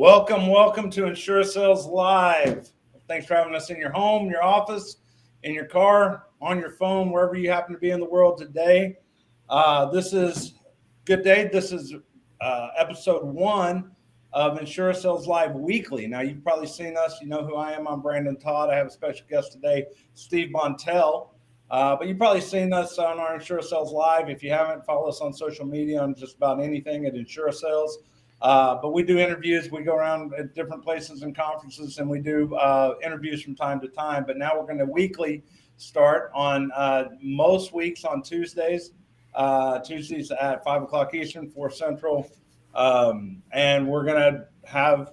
Welcome to Insurasales Live. Thanks for having us in your home, your office, in your car, on your phone, wherever you happen to be in the world today. This is good day. This is episode 1 of Insurasales Live Weekly. Now, you've probably seen us. You know who I am. I'm Brandon Todd. I have a special guest today, Steve Montel. But you've probably seen us on our Insurasales Live. If you haven't, follow us on social media on just about anything at Insurasales. But we do interviews. We go around at different places and conferences, and we do interviews from time to time. But now we're going to weekly start on most weeks on Tuesdays. Tuesdays at 5 o'clock Eastern, 4 Central, and we're gonna have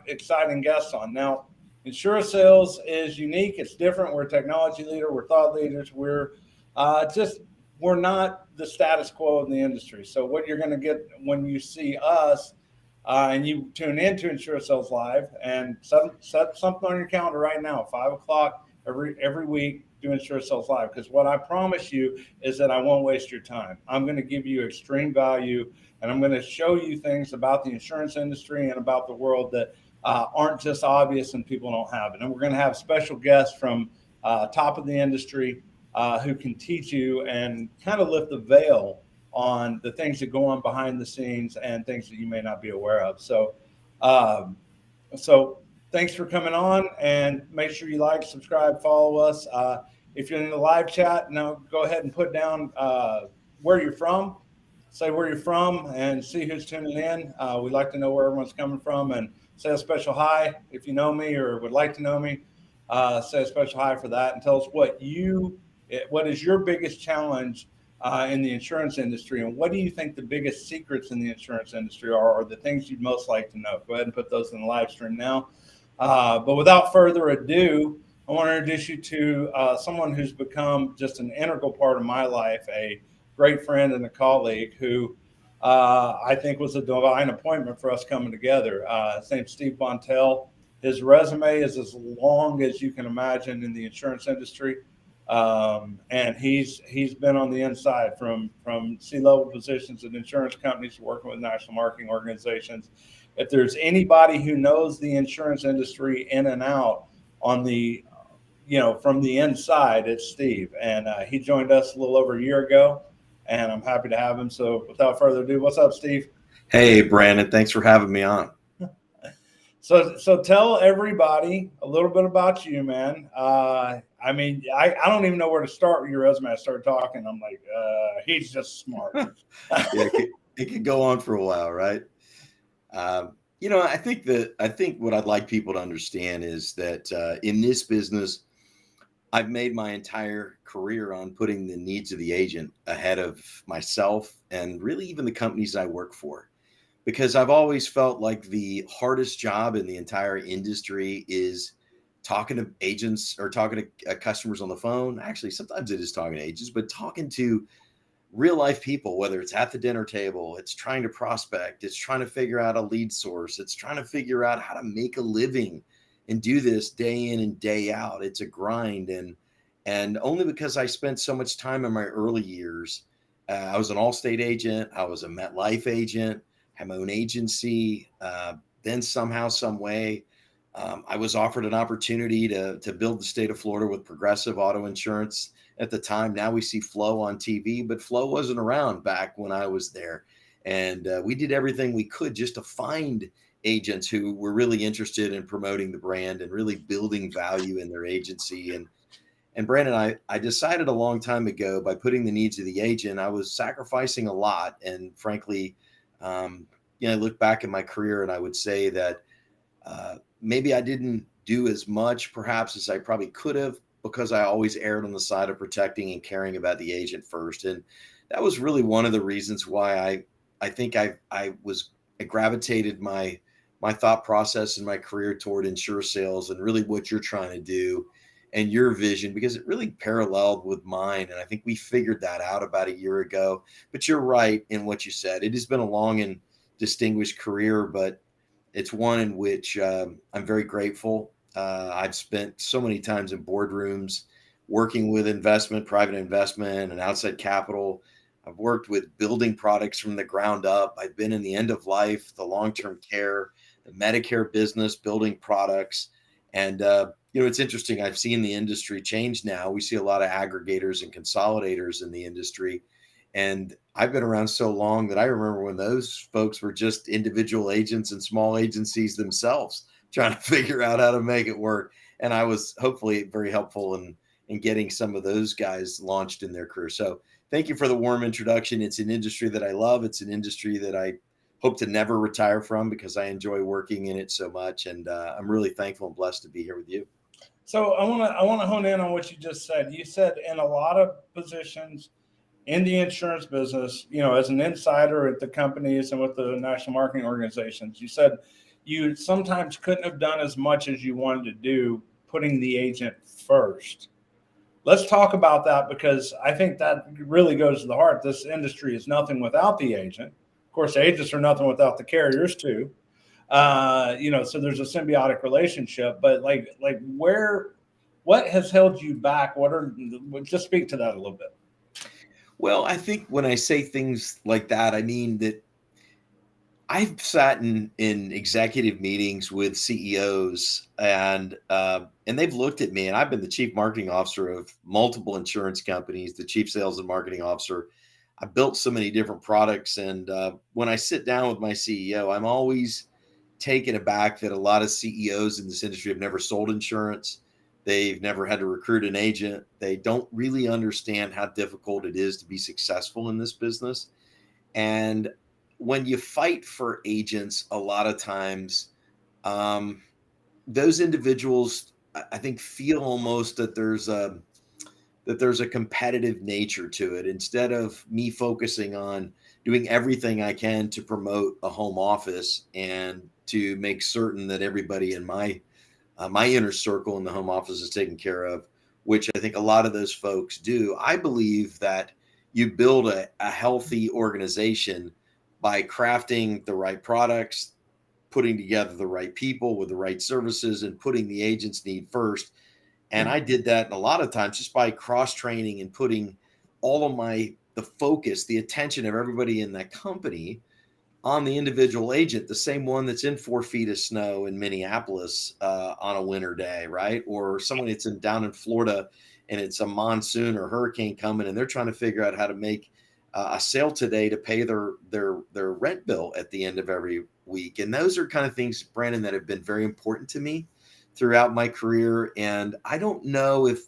exciting guests on. Now, Insurasales is unique. It's different. We're a technology leader. We're thought leaders. We're not the status quo in the industry. So what you're going to get when you see us and you tune into Insurasales Live, and set something on your calendar right now, 5 o'clock every week, do Insurasales Live. Because what I promise you is that I won't waste your time. I'm going to give you extreme value, and I'm going to show you things about the insurance industry and about the world that aren't just obvious and people don't have it. And we're going to have special guests from top of the industry who can teach you and kind of lift the veil on the things that go on behind the scenes and things that you may not be aware of. So thanks for coming on, and make sure you like, subscribe, follow us. If you're in the live chat, now go ahead and put down where you're from. Say where you're from and see who's tuning in. We'd like to know where everyone's coming from, and say a special hi if you know me or would like to know me. Say a special hi for that, and tell us what is your biggest challenge in the insurance industry, and what do you think the biggest secrets in the insurance industry are, or the things you'd most like to know. Go ahead and put those in the live stream now. But without further ado, I want to introduce you to someone who's become just an integral part of my life, a great friend and a colleague who I think was a divine appointment for us coming together. His name's Steve Montel. His resume is as long as you can imagine in the insurance industry. And he's been on the inside from C-level positions at insurance companies, working with national marketing organizations. If there's anybody who knows the insurance industry in and out on the, from the inside, it's Steve. And he joined us a little over a year ago, and I'm happy to have him. So without further ado, what's up, Steve? Hey, Brandon, thanks for having me on. So tell everybody a little bit about you, man. I don't even know where to start with your resume. I started talking. I'm like, he's just smart. Yeah, it could go on for a while, right? I think what I'd like people to understand is that in this business, I've made my entire career on putting the needs of the agent ahead of myself and really even the companies I work for. Because I've always felt like the hardest job in the entire industry is talking to agents or talking to customers on the phone. Actually, sometimes it is talking to agents, but talking to real life people, whether it's at the dinner table, it's trying to prospect, it's trying to figure out a lead source, it's trying to figure out how to make a living and do this day in and day out. It's a grind. And only because I spent so much time in my early years, I was an Allstate agent, I was a MetLife agent, had my own agency. Then somehow, some way, I was offered an opportunity to build the state of Florida with Progressive auto insurance at the time. Now we see Flo on TV, but Flo wasn't around back when I was there. And we did everything we could just to find agents who were really interested in promoting the brand and really building value in their agency. And Brandon, I decided a long time ago, by putting the needs of the agent, I was sacrificing a lot. And frankly, I look back at my career and I would say that maybe I didn't do as much perhaps as I probably could have, because I always erred on the side of protecting and caring about the agent first. And that was really one of the reasons why I think I gravitated my thought process and my career toward Insurasales and really what you're trying to do and your vision, because it really paralleled with mine. And I think we figured that out about a year ago. But you're right in what you said. It has been a long and distinguished career, but it's one in which I'm very grateful. I've spent so many times in boardrooms working with private investment and outside capital. I've worked with building products from the ground up. I've been in the end of life, the long-term care, the Medicare business, building products. And, it's interesting. I've seen the industry change now. We see a lot of aggregators and consolidators in the industry. And I've been around so long that I remember when those folks were just individual agents and small agencies themselves trying to figure out how to make it work. And I was hopefully very helpful in getting some of those guys launched in their career. So thank you for the warm introduction. It's an industry that I love. It's an industry that I hope to never retire from because I enjoy working in it so much. And I'm really thankful and blessed to be here with you. So I want to hone in on what you just said. You said in a lot of positions in the insurance business, as an insider at the companies and with the national marketing organizations, you said you sometimes couldn't have done as much as you wanted to do putting the agent first. Let's talk about that because I think that really goes to the heart. This industry is nothing without the agent. Of course, agents are nothing without the carriers too. So there's a symbiotic relationship. But what has held you back? Just speak to that a little bit. Well, I think when I say things like that, I mean that I've sat in executive meetings with CEOs and they've looked at me, and I've been the chief marketing officer of multiple insurance companies, the chief sales and marketing officer. I built so many different products. And when I sit down with my CEO, I'm always taken aback that a lot of CEOs in this industry have never sold insurance. They've never had to recruit an agent. They don't really understand how difficult it is to be successful in this business. And when you fight for agents, a lot of times, those individuals, I think, feel almost that there's a competitive nature to it. Instead of me focusing on doing everything I can to promote a home office and to make certain that everybody in my inner circle in the home office is taken care of, which I think a lot of those folks do. I believe that you build a healthy organization by crafting the right products, putting together the right people with the right services, and putting the agent's need first. And I did that and a lot of times just by cross training and putting all of the focus, the attention of everybody in that company on the individual agent, the same one that's in 4 feet of snow in Minneapolis on a winter day, right? Or someone that's down in Florida and it's a monsoon or hurricane coming and they're trying to figure out how to make a sale today to pay their rent bill at the end of every week. And those are kind of things, Brandon, that have been very important to me throughout my career. And I don't know if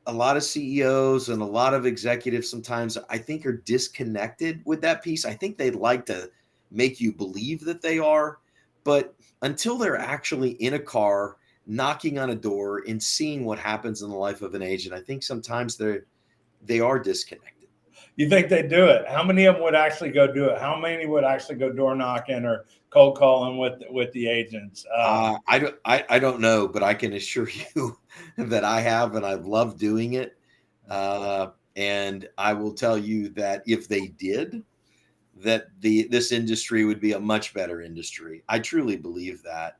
a lot of CEOs and a lot of executives sometimes I think are disconnected with that piece. I think they'd like to make you believe that they are, but until they're actually in a car, knocking on a door and seeing what happens in the life of an agent, I think sometimes they are disconnected. You think they do it? How many of them would actually go do it? How many would actually go door knocking or cold calling with the agents? I don't know, but I can assure you that I have, and I've loved doing it. And I will tell you that if they did, that this industry would be a much better industry. I truly believe that.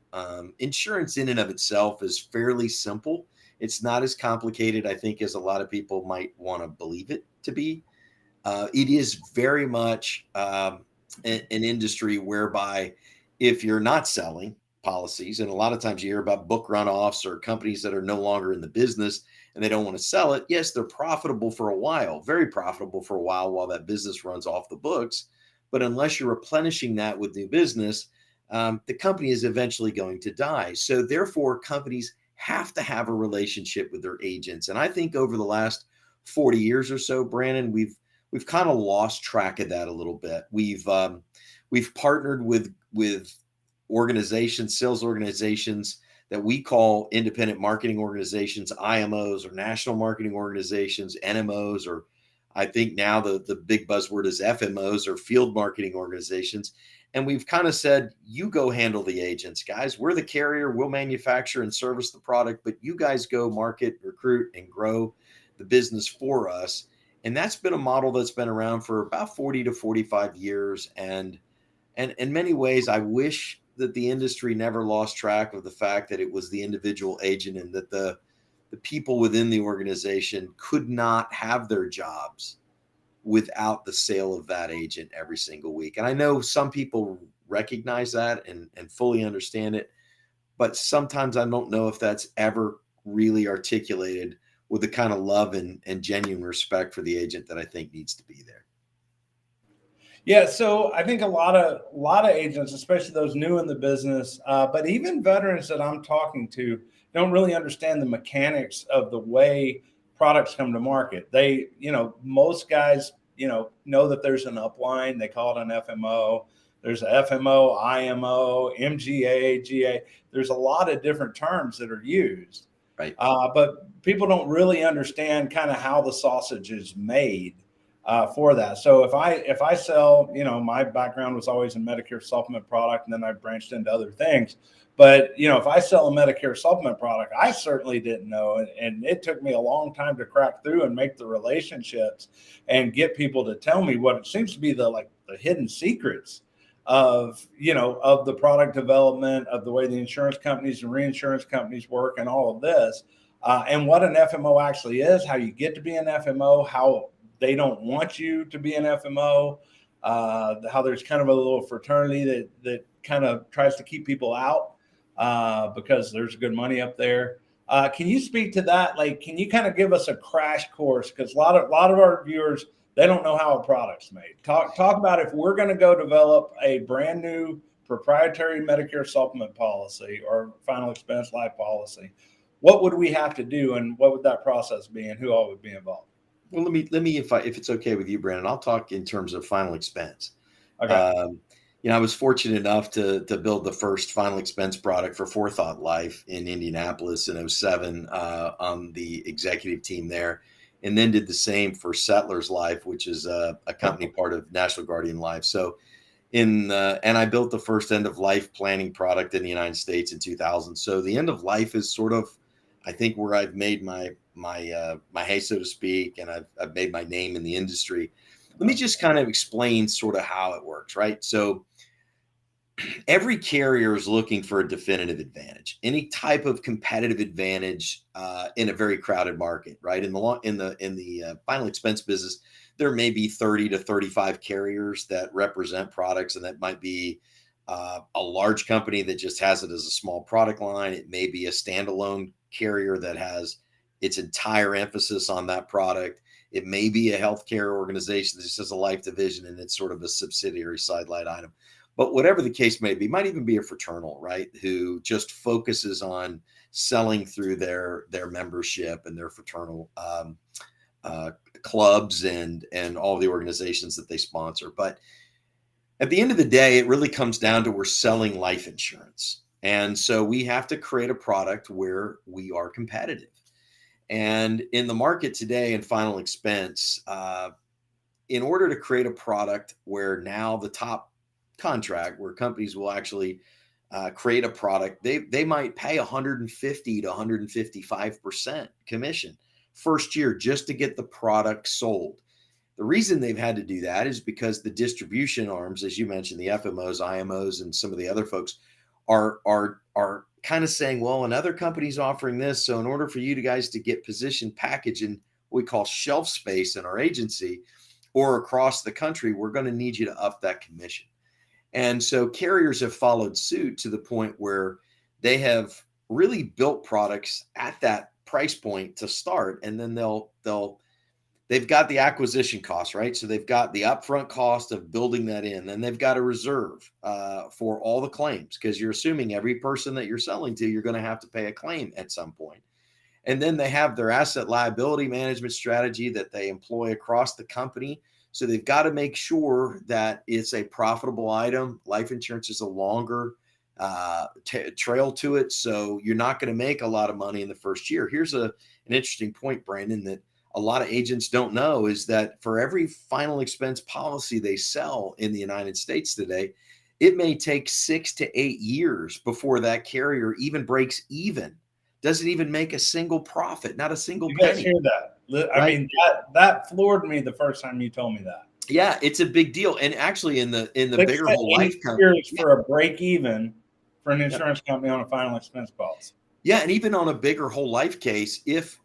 Insurance in and of itself is fairly simple. It's not as complicated, I think, as a lot of people might want to believe it to be. It is very much an industry whereby if you're not selling policies, and a lot of times you hear about book runoffs or companies that are no longer in the business and they don't want to sell it. Yes, they're profitable for a while, very profitable for a while that business runs off the books. But unless you're replenishing that with new business, the company is eventually going to die. So therefore, companies have to have a relationship with their agents. And I think over the last 40 years or so, Brandon, we've kind of lost track of that a little bit. We've partnered with organizations, sales organizations that we call independent marketing organizations, IMOs, or national marketing organizations, NMOs, or I think now the big buzzword is FMOs, or field marketing organizations. And we've kind of said, you go handle the agents, guys. We're the carrier. We'll manufacture and service the product, but you guys go market, recruit, and grow the business for us. And that's been a model that's been around for about 40 to 45 years. And in many ways, I wish that the industry never lost track of the fact that it was the individual agent and that the people within the organization could not have their jobs without the sale of that agent every single week. And I know some people recognize that and fully understand it, but sometimes I don't know if that's ever really articulated with the kind of love and genuine respect for the agent that I think needs to be there. Yeah, so I think a lot of agents, especially those new in the business, but even veterans that I'm talking to, don't really understand the mechanics of the way products come to market. Most guys, know that there's an upline. They call it an FMO. There's a FMO, IMO, MGA, GA. There's a lot of different terms that are used, Right. but people don't really understand kind of how the sausage is made for that. So if I sell, my background was always in Medicare supplement product, and then I branched into other things. But if I sell a Medicare supplement product, I certainly didn't know, and it took me a long time to crack through and make the relationships and get people to tell me what it seems to be the hidden secrets of the product development, of the way the insurance companies and reinsurance companies work, and all of this. And what an FMO actually is, how you get to be an FMO, how they don't want you to be an FMO, how there's kind of a little fraternity that kind of tries to keep people out because there's good money up there. Can you speak to that? Like, can you kind of give us a crash course? Because a lot of our viewers, they don't know how a product's made. Talk about if we're going to go develop a brand new proprietary Medicare supplement policy or final expense life policy. What would we have to do, and what would that process be, and who all would be involved? Well, let me if it's okay with you, Brandon, I'll talk in terms of final expense. Okay. I was fortunate enough to build the first final expense product for Forethought Life in Indianapolis in 07 on the executive team there, and then did the same for Settlers Life, which is a company part of National Guardian Life. So and I built the first end of life planning product in the United States in 2000. So the end of life is sort of, I think, where I've made my hay, so to speak, and I've made my name in the industry. Let me just kind of explain sort of how it works, right? So every carrier is looking for a definitive advantage, any type of competitive advantage in a very crowded market, right? In the final expense business, there may be 30 to 35 carriers that represent products, and that might be a large company that just has it as a small product line. It may be a standalone carrier that has its entire emphasis on that product. It may be a healthcare organization that just has a life division and it's sort of a subsidiary sidelight item. But whatever the case may be, might even be a fraternal, right? Who just focuses on selling through their membership and their fraternal clubs and all the organizations that they sponsor. But at the end of the day, it really comes down to we're selling life insurance. And so we have to create a product where we are competitive. And in the market today in final expense, in order to create a product where now the top contract, where companies will actually create a product, they might pay 150 to 155% commission first year just to get the product sold. The reason they've had to do that is because the distribution arms, as you mentioned, the FMOs, IMOs, and some of the other folks are kind of saying, well, another company's offering this. So in order for you guys to get position package in what we call shelf space in our agency or across the country, we're going to need you to up that commission. And so carriers have followed suit to the point where they have really built products at that price point to start. And then they've got the acquisition cost, right? So they've got the upfront cost of building that in. Then they've got a reserve for all the claims, because you're assuming every person that you're selling to, you're going to have to pay a claim at some point. And then they have their asset liability management strategy that they employ across the company. So they've got to make sure that it's a profitable item. Life insurance is a longer trail to it. So you're not going to make a lot of money in the first year. Here's an interesting point, Brandon, that a lot of agents don't know, is that for every final expense policy they sell in the United States today, it may take 6 to 8 years before that carrier even breaks even, doesn't even make a single profit, not a single You penny. guys hear that? I Right? mean, that floored me the first time you told me that. Yeah, it's a big deal. And actually in the 6 bigger to whole 8 life company, years for a break even for an yeah, insurance company on a final expense policy. Yeah, and even on a bigger whole life case, if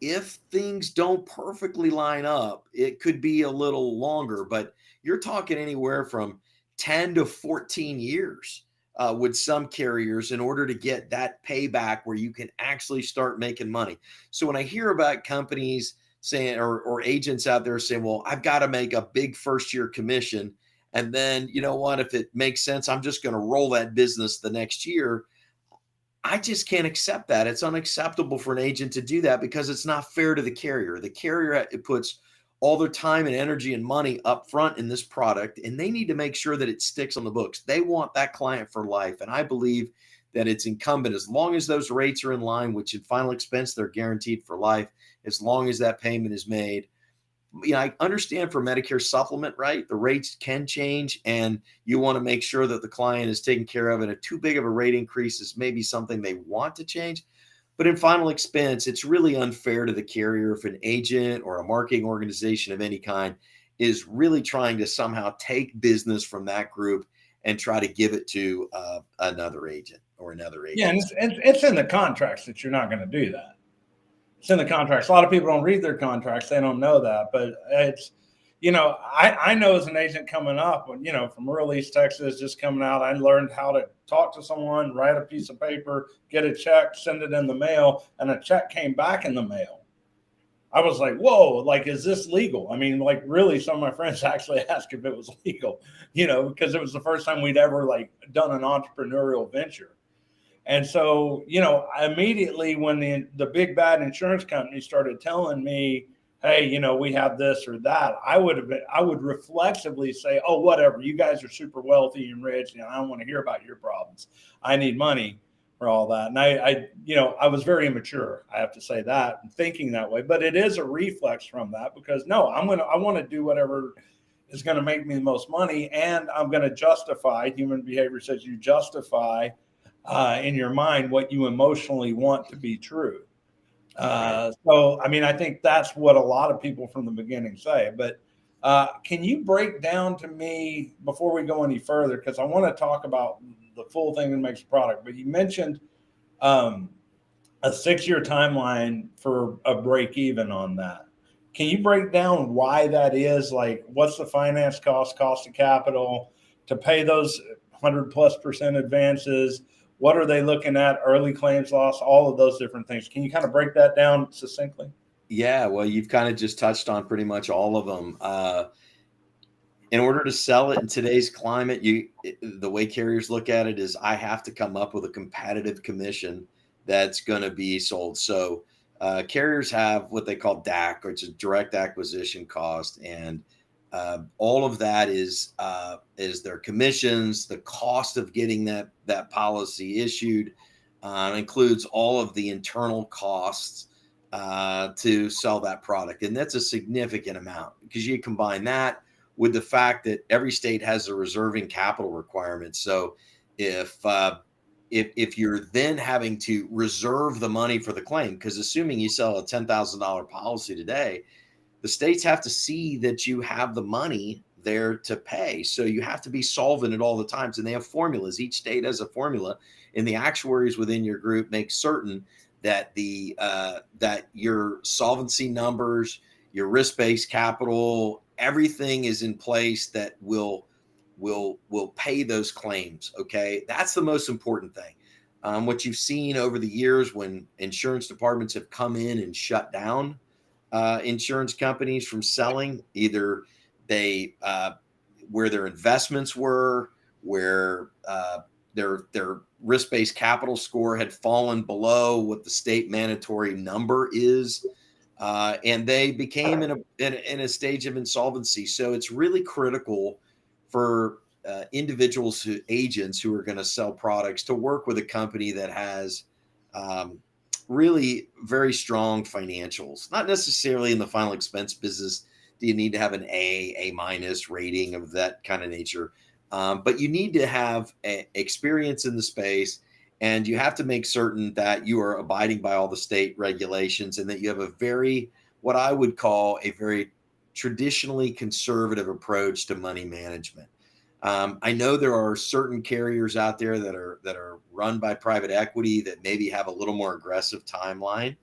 things don't perfectly line up, it could be a little longer, but you're talking anywhere from 10 to 14 years with some carriers in order to get that payback where you can actually start making money. So when I hear about companies saying or agents out there saying, well, I've got to make a big first year commission, and then you know what, if it makes sense, I'm just going to roll that business the next year. I just can't accept that. It's unacceptable for an agent to do that because it's not fair to the carrier. The carrier it puts all their time and energy and money up front in this product, and they need to make sure that it sticks on the books. They want that client for life. And I believe that it's incumbent, as long as those rates are in line, which in final expense, they're guaranteed for life, as long as that payment is made. I understand for Medicare supplement, right? The rates can change and you want to make sure that the client is taken care of, and a too big of a rate increase is maybe something they want to change. But in final expense, it's really unfair to the carrier if an agent or a marketing organization of any kind is really trying to somehow take business from that group and try to give it to another agent or another Yeah, and agency. it's in the contracts that you're not going to do that. It's in the contracts. A lot of people don't read their contracts. They don't know that, but it's, I know as an agent coming up, from rural East Texas, just coming out, I learned how to talk to someone, write a piece of paper, get a check, send it in the mail, and a check came back in the mail. I was like, whoa, like, is this legal? I mean, like, really, some of my friends actually asked if it was legal, because it was the first time we'd ever like done an entrepreneurial venture. And so, immediately when the big bad insurance company started telling me, hey, we have this or that, I would reflexively say, oh, whatever, you guys are super wealthy and rich, and I don't want to hear about your problems. I need money for all that. And I was very immature, I have to say that, thinking that way. But it is a reflex from that, because no, I want to do whatever is going to make me the most money, and I'm going to justify. Human behavior says you justify in your mind what you emotionally want to be true. Right. So, I mean, I think that's what a lot of people from the beginning say. But can you break down to me before we go any further? Because I want to talk about the full thing that makes a product. But you mentioned um, a 6-year timeline for a break even on that. Can you break down why that is? Like, what's the finance cost of capital to pay those 100+% advances? What are they looking at? Early claims loss, all of those different things. Can you kind of break that down succinctly? Yeah, well, you've kind of just touched on pretty much all of them. In order to sell it in today's climate, the way carriers look at it is I have to come up with a competitive commission that's going to be sold. So carriers have what they call DAC, which is direct acquisition cost, and all of that is their commissions. The cost of getting that policy issued includes all of the internal costs to sell that product, and that's a significant amount because you combine that with the fact that every state has a reserving capital requirement. So if you're then having to reserve the money for the claim, because assuming you sell a $10,000 policy today, the states have to see that you have the money there to pay. So you have to be solvent at all the times. And they have formulas. Each state has a formula, and the actuaries within your group make certain that that your solvency numbers, your risk-based capital, everything is in place that will pay those claims. Okay, that's the most important thing. What you've seen over the years when insurance departments have come in and shut down insurance companies from selling, either they where their investments were, where their risk-based capital score had fallen below what the state mandatory number is, and they became in a stage of insolvency. So it's really critical for agents who are going to sell products to work with a company that has really very strong financials. Not necessarily in the final expense business do you need to have an A minus rating of that kind of nature, but you need to have experience in the space, and you have to make certain that you are abiding by all the state regulations and that you have what I would call a very traditionally conservative approach to money management. I know there are certain carriers out there that are run by private equity that maybe have a little more aggressive timeline.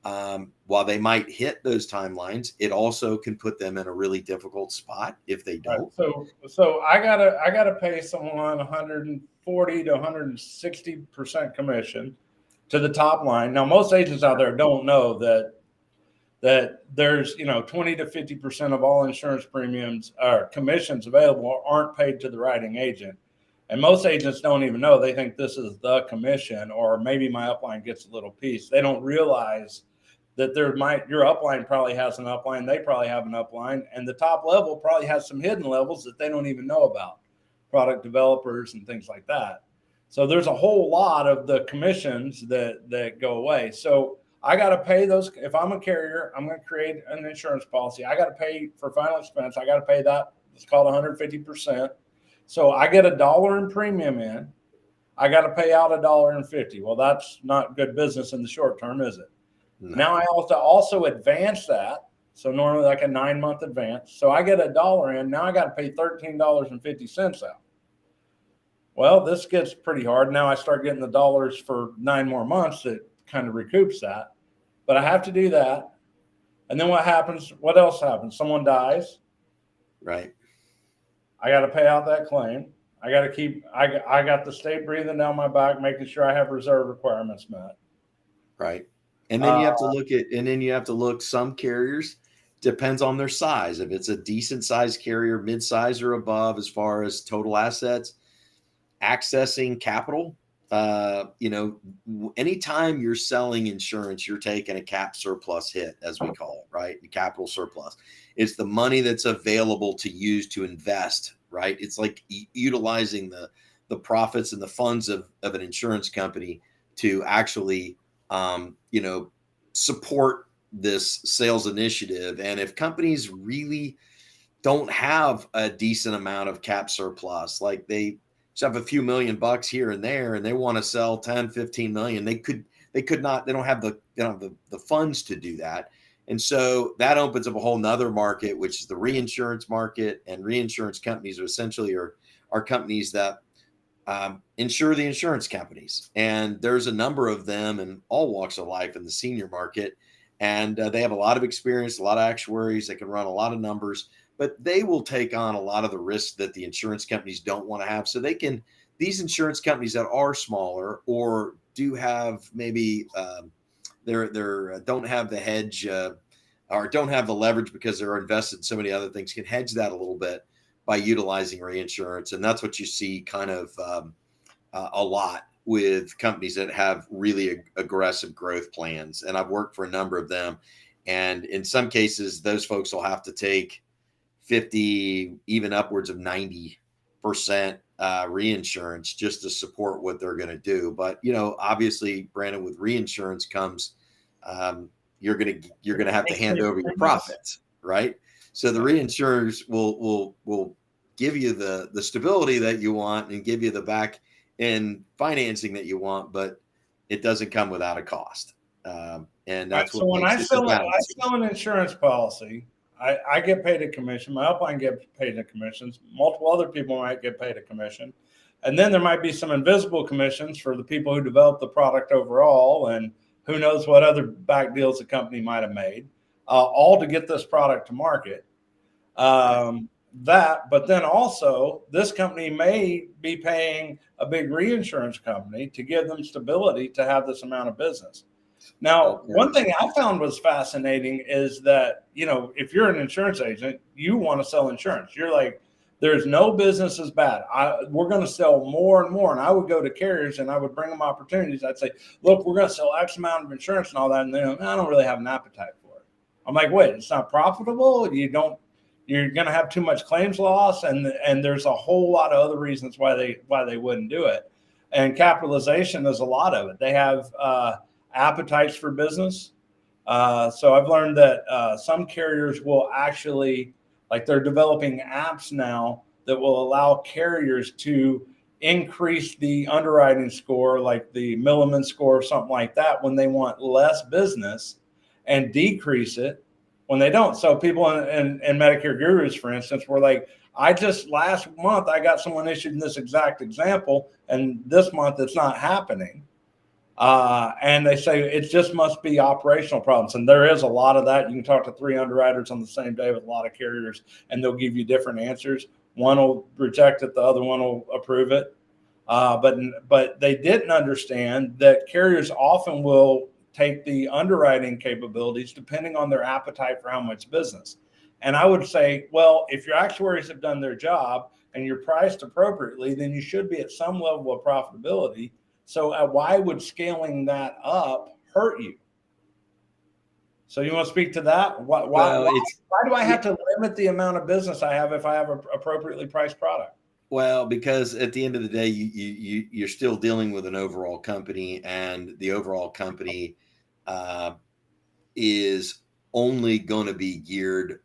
While they might hit those timelines, it also can put them in a really difficult spot if they Right. don't. So I gotta pay someone 140 to 160% commission to the top line. Now, most agents out there don't know that there's 20 to 50% of all insurance premiums or commissions available aren't paid to the writing agent. And most agents don't even know. They think this is the commission, or maybe my upline gets a little piece. They don't realize that your upline probably has an upline, they probably have an upline, and the top level probably has some hidden levels that they don't even know about, product developers and things like that. So there's a whole lot of the commissions that go away. So I got to pay those. If I'm a carrier, I'm going to create an insurance policy. I got to pay for final expense. I got to pay that. It's called 150%. So I get $1 in premium in. I got to pay out $1.50. Well, that's not good business in the short term, is it? No. Now I also advance that. So normally like a 9-month advance. So I get $1 in. Now I got to pay $13.50 out. Well, this gets pretty hard. Now I start getting the dollars for 9 more months that kind of recoups that. But I have to do that. And then what happens? What else happens? Someone dies. Right. I got to pay out that claim. I got the state breathing down my back, making sure I have reserve requirements met. Right. And then you have to look, some carriers, depends on their size. If it's a decent size carrier, mid-size or above, as far as total assets, accessing capital, anytime you're selling insurance, you're taking a cap surplus hit, as we call it, right? The capital surplus. It's the money that's available to use to invest, right? It's like utilizing the profits and the funds of an insurance company to actually support this sales initiative. And if companies really don't have a decent amount of cap surplus, like they just have a few $1,000,000 here and there, and they want to sell 10, 15 million, they don't have the funds to do that. And so that opens up a whole nother market, which is the reinsurance market. And reinsurance companies are companies that insure the insurance companies. And there's a number of them in all walks of life in the senior market. And they have a lot of experience, a lot of actuaries that can run a lot of numbers, but they will take on a lot of the risks that the insurance companies don't want to have. So these insurance companies that are smaller or do have maybe don't have the hedge or don't have the leverage because they're invested in so many other things, can hedge that a little bit by utilizing reinsurance. And that's what you see kind of a lot with companies that have really aggressive growth plans. And I've worked for a number of them. And in some cases, those folks will have to take 50, even upwards of 90% reinsurance just to support what they're going to do. But, obviously, Brandon, with reinsurance comes, you're going to have to hand over your profits, right? So the reinsurers will give you the stability that you want and give you the back end financing that you want, but it doesn't come without a cost. And that's right. So when I sell an insurance policy, I get paid a commission. My upline gets paid a commissions. Multiple other people might get paid a commission. And then there might be some invisible commissions for the people who develop the product overall, and who knows what other back deals the company might have made, all to get this product to market. But then also this company may be paying a big reinsurance company to give them stability to have this amount of business. Now, one thing I found was fascinating is that, if you're an insurance agent, you want to sell insurance. You're like, there's no business as bad. We're going to sell more and more. And I would go to carriers and I would bring them opportunities. I'd say, look, we're going to sell X amount of insurance and all that. And then I don't really have an appetite for it. I'm like, wait, it's not profitable. You're going to have too much claims loss. And there's a whole lot of other reasons why they wouldn't do it. And capitalization is a lot of it. They have, appetites for business. So I've learned that some carriers will actually, like, they're developing apps now that will allow carriers to increase the underwriting score, like the Milliman score or something like that, when they want less business, and decrease it when they don't. So people in Medicare Gurus, for instance, were like, I just last month I got someone issued in this exact example, and this month it's not happening. And they say it just must be operational problems. And there is a lot of that. You can talk to 3 underwriters on the same day with a lot of carriers, and they'll give you different answers. One will reject it, the other one will approve it. But they didn't understand that carriers often will take the underwriting capabilities depending on their appetite for how much business. And I would say, well, if your actuaries have done their job and you're priced appropriately, then you should be at some level of profitability. So why would scaling that up hurt you? So you want to speak to that? Why do I have to limit the amount of business I have if I have an appropriately priced product? Well, because at the end of the day, you're still dealing with an overall company, and the overall company is only going to be geared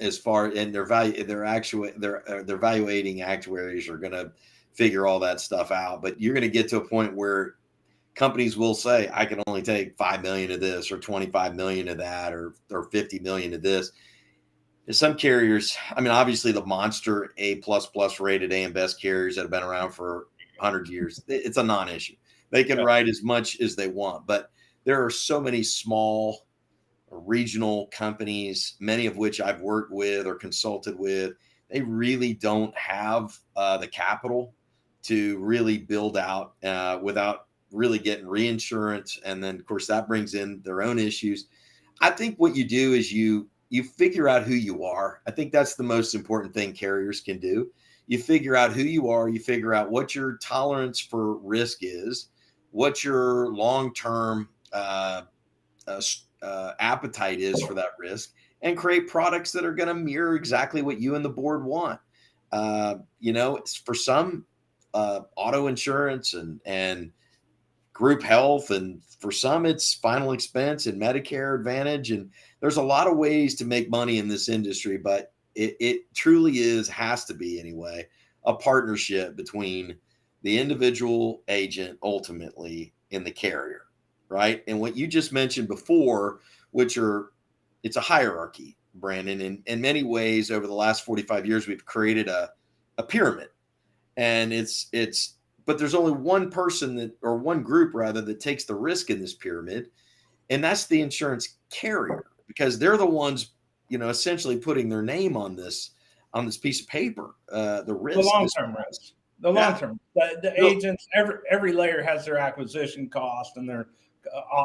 as far, and their valuating actuaries are going to figure all that stuff out. But you're going to get to a point where companies will say, I can only take 5 million of this, or 25 million of that, or 50 million of this. Some carriers, I mean, obviously the monster A++ rated AM Best carriers that have been around for 100 years, it's a non-issue. They can write as much as they want, but there are so many small regional companies, many of which I've worked with or consulted with. They really don't have the capital to really build out without really getting reinsurance. And then, of course, that brings in their own issues. I think what you do is you figure out who you are. I think that's the most important thing carriers can do. You figure out who you are. You figure out what your tolerance for risk is, what your long-term appetite is for that risk, and create products that are going to mirror exactly what you and the board want. It's for some auto insurance and group health, and for some it's final expense and Medicare Advantage, and there's a lot of ways to make money in this industry, but it truly has to be anyway, a partnership between the individual agent ultimately and the carrier, right? And what you just mentioned before, it's a hierarchy, Brandon. In many ways, over the last 45 years, we've created a pyramid, and but there's only one person or one group rather, that takes the risk in this pyramid, and that's the insurance carrier, because they're the ones, essentially putting their name on this piece of paper. The risk, the long-term risk, the agents, every layer has their acquisition cost and their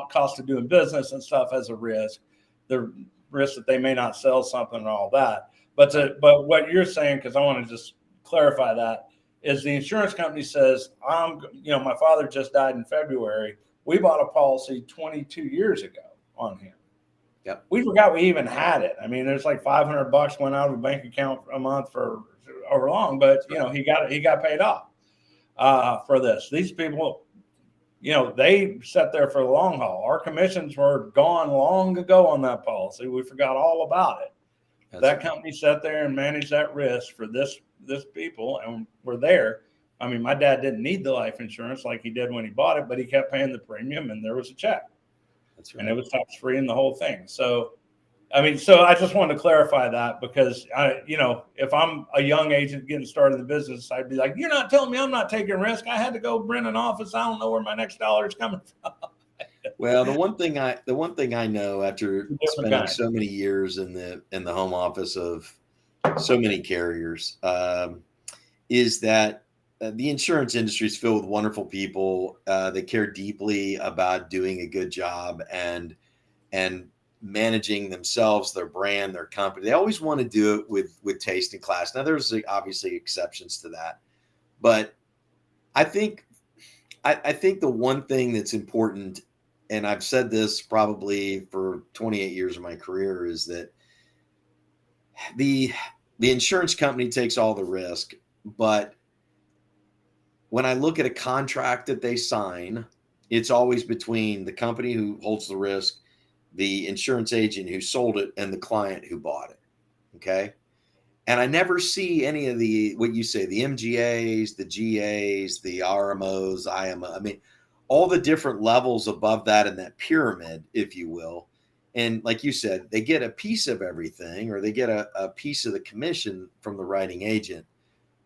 cost of doing business and stuff as a risk. The risk that they may not sell something and all that. But what you're saying, because I want to just clarify that, is the insurance company says, my father just died in February. We bought a policy 22 years ago on him. Yep. We forgot we even had it. I mean, there's like $500 went out of a bank account a month for over long, but he got paid off for this. These people, they sat there for the long haul. Our commissions were gone long ago on that policy. We forgot all about it. That company sat there and managed that risk for this people, and we're there. I mean, my dad didn't need the life insurance like he did when he bought it, but he kept paying the premium, and there was a check. That's right. And it was tax free in the whole thing. So I just wanted to clarify that, because if I'm a young agent getting started in the business, I'd be like, you're not telling me I'm not taking risk. I had to go rent an office. I don't know where my next dollar is coming from. Well, the one thing I know after spending so many years in the home office of so many carriers is that the insurance industry is filled with wonderful people. They care deeply about doing a good job and managing themselves, their brand, their company. They always want to do it with taste and class. Now, there's obviously exceptions to that, but I think the one thing that's important, and I've said this probably for 28 years of my career, is that the insurance company takes all the risk, but when I look at a contract that they sign, it's always between the company who holds the risk, the insurance agent who sold it, and the client who bought it. Okay. And I never see any of what you say, the MGAs, the GAs, the RMOs, IMO. I mean, all the different levels above that in that pyramid, if you will. And like you said, they get a piece of everything, or they get a piece of the commission from the writing agent,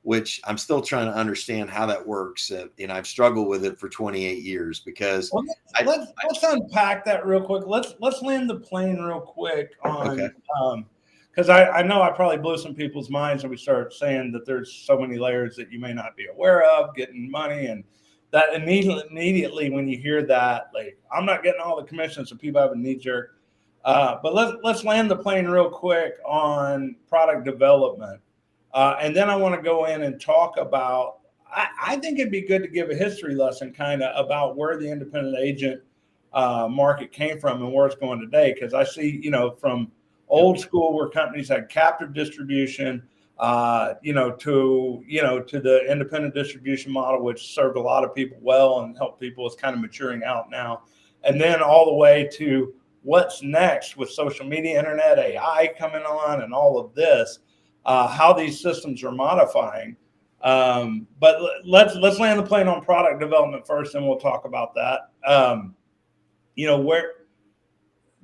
which I'm still trying to understand how that works. And I've struggled with it for 28 years because Well, let's unpack that real quick. Let's land the plane real quick okay. on because I know I probably blew some people's minds when we started saying that there's so many layers that you may not be aware of getting money, and that immediately when you hear that, like, I'm not getting all the commissions, so people have a knee jerk. But let's land the plane real quick on product development, and then I want to go in and talk about. I think it'd be good to give a history lesson, kind of, about where the independent agent market came from and where it's going today. Because I see, from old school where companies had captive distribution, to the independent distribution model, which served a lot of people well and helped people. Is kind of maturing out now, and then all the way to what's next with social media, internet, AI coming on, and all of this, how these systems are modifying. But let's land the plane on product development first, and we'll talk about that. Where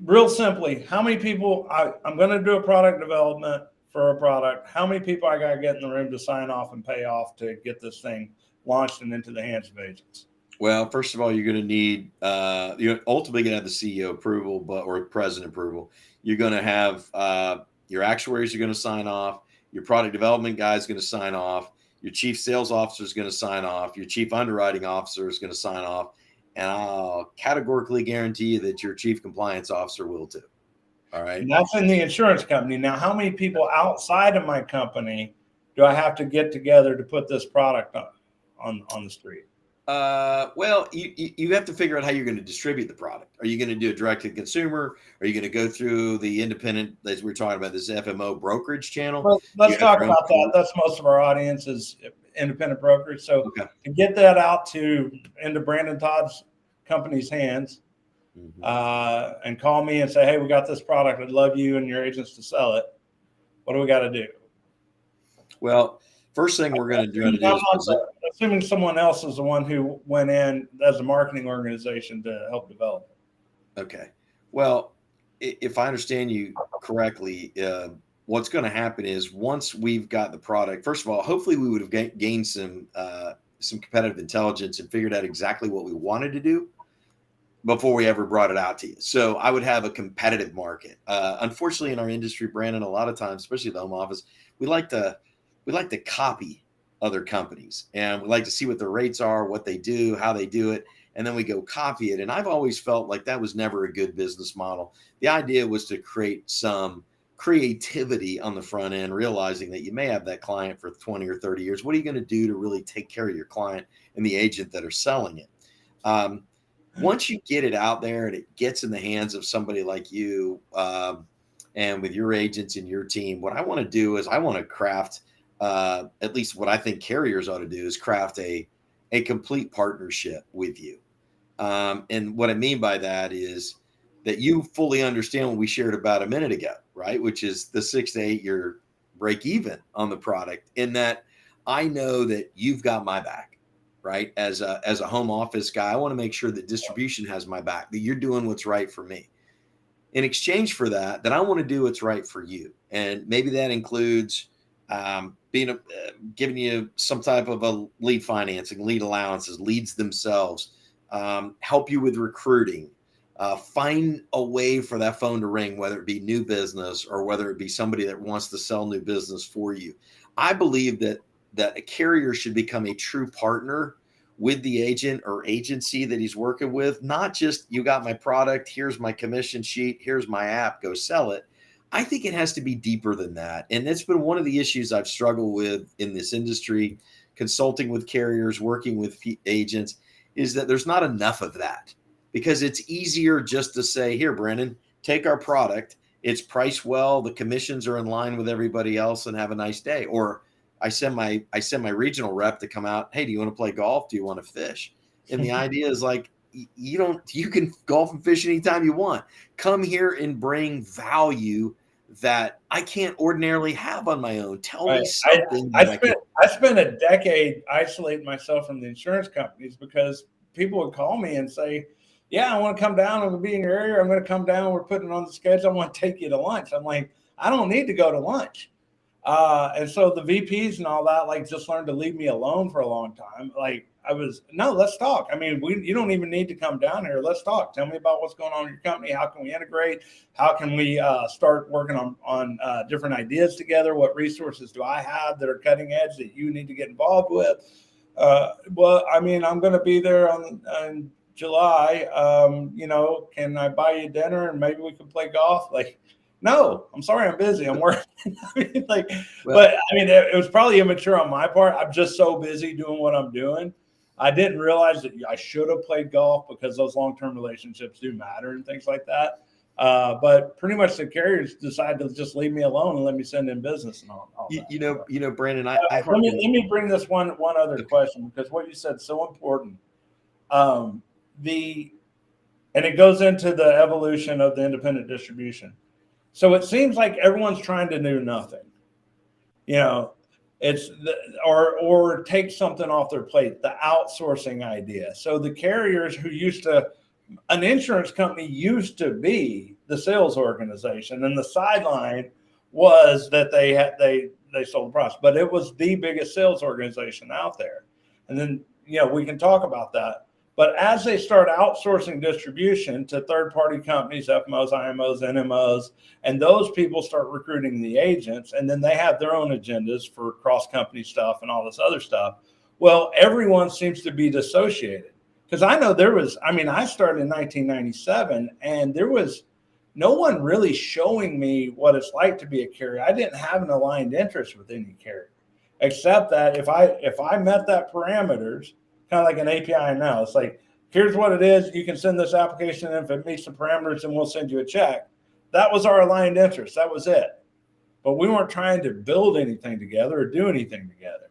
real simply, how many people I'm going to do a product development for a product? How many people I got to get in the room to sign off and pay off to get this thing launched and into the hands of agents? Well, first of all, you're going to need, you're ultimately going to have the CEO approval, or president approval. You're going to have your actuaries are going to sign off. Your product development guy is going to sign off. Your chief sales officer is going to sign off. Your chief underwriting officer is going to sign off. And I'll categorically guarantee you that your chief compliance officer will too. All right. And that's in the insurance company. Now, how many people outside of my company do I have to get together to put this product on the street? Well, you have to figure out how you're going to distribute the product. Are you going to do it direct to consumer? Are you going to go through the independent, as we're talking about, this FMO brokerage channel? Well, let's talk about that. That's most of our audience is independent brokers. So to get that out into Brandon Todd's company's hands, and call me and say, hey, we got this product. I'd love you and your agents to sell it. What do we got to do? Well, first thing we're going to do is assuming someone else is the one who went in as a marketing organization to help develop it. Okay. Well, if I understand you correctly, what's going to happen is once we've got the product, first of all, hopefully we would have gained some competitive intelligence and figured out exactly what we wanted to do before we ever brought it out to you. So I would have a competitive market. Unfortunately, in our industry, Brandon, a lot of times, especially the home office, we like to copy other companies, and we like to see what their rates are, what they do, how they do it, and then we go copy it. And I've always felt like that was never a good business model. The idea was to create some creativity on the front end, realizing that you may have that client for 20 or 30 years. What are you going to do to really take care of your client and the agent that are selling it? Once you get it out there and it gets in the hands of somebody like you, and with your agents and your team, what I want to do is I want to craft, at least what I think carriers ought to do is craft a complete partnership with you. And what I mean by that is that you fully understand what we shared about a minute ago, right? Which is the 6 to 8 year break even on the product, in that I know that you've got my back, right? As a home office guy, I want to make sure that distribution has my back, that you're doing what's right for me. In exchange for that, I want to do what's right for you. And maybe that includes giving you some type of a lead financing, lead allowances, leads themselves, help you with recruiting, find a way for that phone to ring, whether it be new business or whether it be somebody that wants to sell new business for you. I believe that a carrier should become a true partner with the agent or agency that he's working with, not just, you got my product, here's my commission sheet, here's my app, go sell it. I think it has to be deeper than that. And it's been one of the issues I've struggled with in this industry, consulting with carriers, working with agents, is that there's not enough of that, because it's easier just to say, here, Brandon, take our product. It's priced well. The commissions are in line with everybody else, and have a nice day. Or I send my regional rep to come out. Hey, do you want to play golf? Do you want to fish? And the idea is like, you can golf and fish anytime you want. Come here and bring value that I can't ordinarily have on my own. Tell me something. I spent a decade isolating myself from the insurance companies because people would call me and say, yeah, I want to come down. I'm going to be in your area. I'm going to come down. We're putting it on the schedule. I want to take you to lunch. I'm like, I don't need to go to lunch. And so the VPs and all that, like, just learned to leave me alone for a long time. Like, no, let's talk. I mean, you don't even need to come down here. Let's talk. Tell me about what's going on in your company. How can we integrate? How can we start working on different ideas together? What resources do I have that are cutting edge that you need to get involved with? Well, I mean, I'm going to be there on July. Can I buy you dinner and maybe we can play golf? Like, no, I'm sorry, I'm busy. I'm working. But I mean, it was probably immature on my part. I'm just so busy doing what I'm doing. I didn't realize that I should have played golf because those long-term relationships do matter and things like that. But pretty much the carriers decided to just leave me alone and let me send in business and all that. Brandon, let me bring this one other question, because what you said is so important. And it goes into the evolution of the independent distribution. So it seems like everyone's trying to do nothing. Or take something off their plate, the outsourcing idea. So the carriers an insurance company used to be the sales organization, and the sideline was that they sold the products, but it was the biggest sales organization out there. And then, we can talk about that. But as they start outsourcing distribution to third-party companies, FMOs, IMOs, NMOs, and those people start recruiting the agents, and then they have their own agendas for cross-company stuff and all this other stuff. Well, everyone seems to be dissociated. Because I know I started in 1997, and there was no one really showing me what it's like to be a carrier. I didn't have an aligned interest with any carrier, except that if I met that parameters, kind of like an API now. It's like, here's what it is. You can send this application in. If it meets the parameters, and we'll send you a check. That was our aligned interest. That was it. But we weren't trying to build anything together or do anything together.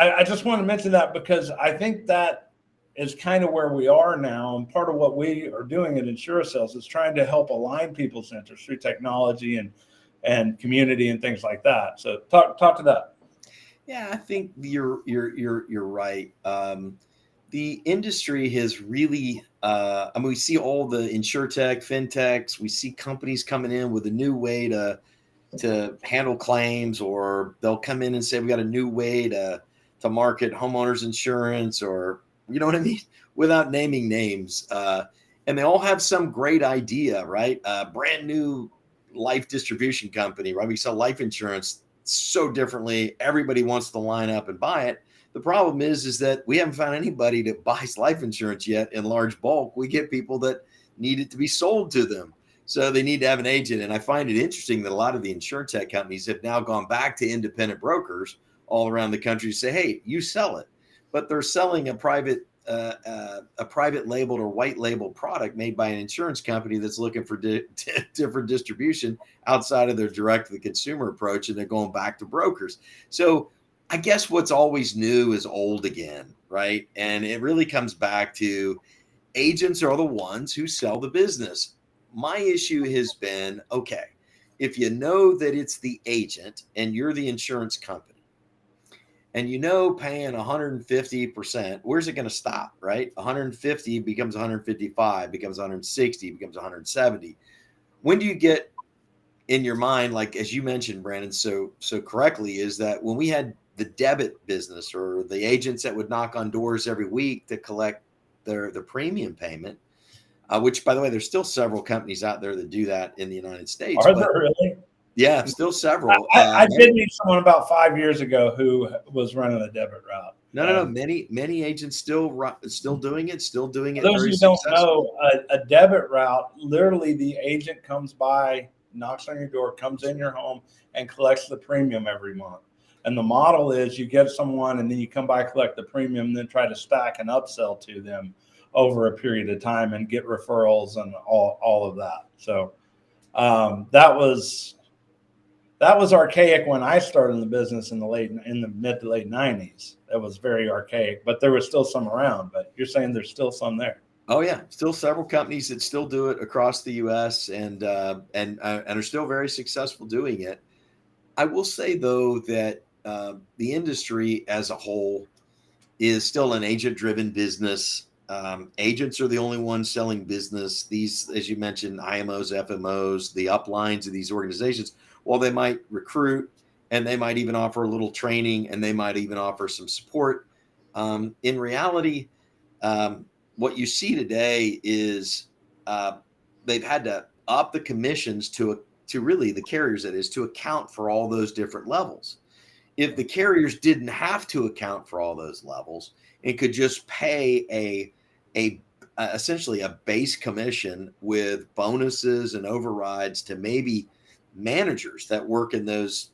I just want to mention that because I think that is kind of where we are now. And part of what we are doing at Insurasales is trying to help align people's interests through technology and community and things like that. So talk to that. Yeah, I think you're right. The industry has really, we see all the insurtech, fintechs. We see companies coming in with a new way to handle claims, or they'll come in and say we got a new way to market homeowners insurance, or you know what I mean, without naming names. And they all have some great idea, right? Brand new life distribution company, right? We sell life insurance so differently. Everybody wants to line up and buy it. The problem is that we haven't found anybody that buys life insurance yet in large bulk. We get people that need it to be sold to them. So they need to have an agent. And I find it interesting that a lot of the insurtech companies have now gone back to independent brokers all around the country to say, hey, you sell it. But they're selling a private labeled or white labeled product made by an insurance company that's looking for different distribution outside of their direct to the consumer approach, and they're going back to brokers. So I guess what's always new is old again, right? And it really comes back to agents are the ones who sell the business. My issue has been, okay, if you know that it's the agent and you're the insurance company, and paying 150%, where's it going to stop, right? 150 becomes 155, becomes 160, becomes 170. When do you get in your mind, like as you mentioned, Brandon, so correctly, is that when we had the debit business or the agents that would knock on doors every week to collect their premium payment, which, by the way, there's still several companies out there that do that in the United States. Are there really? Yeah, still several. I did meet someone about 5 years ago who was running a debit route. No. Many agents still doing it. For those who don't know, a debit route, literally the agent comes by, knocks on your door, comes in your home, and collects the premium every month. And the model is you get someone, and then you come by, collect the premium, and then try to stack and upsell to them over a period of time and get referrals and all of that. So that was archaic when I started in the business in the mid to late 90s. It was very archaic, but there was still some around. But you're saying there's still some there. Oh yeah, still several companies that still do it across the U.S. and are still very successful doing it. I will say though that the industry as a whole is still an agent-driven business. Agents are the only ones selling business. These, as you mentioned, IMOs, FMOs, the uplines of these organizations, while they might recruit and they might even offer a little training and they might even offer some support, in reality, what you see today is they've had to up the commissions to really the carriers, that is, to account for all those different levels. If the carriers didn't have to account for all those levels and could just pay a essentially a base commission with bonuses and overrides to maybe managers that work in those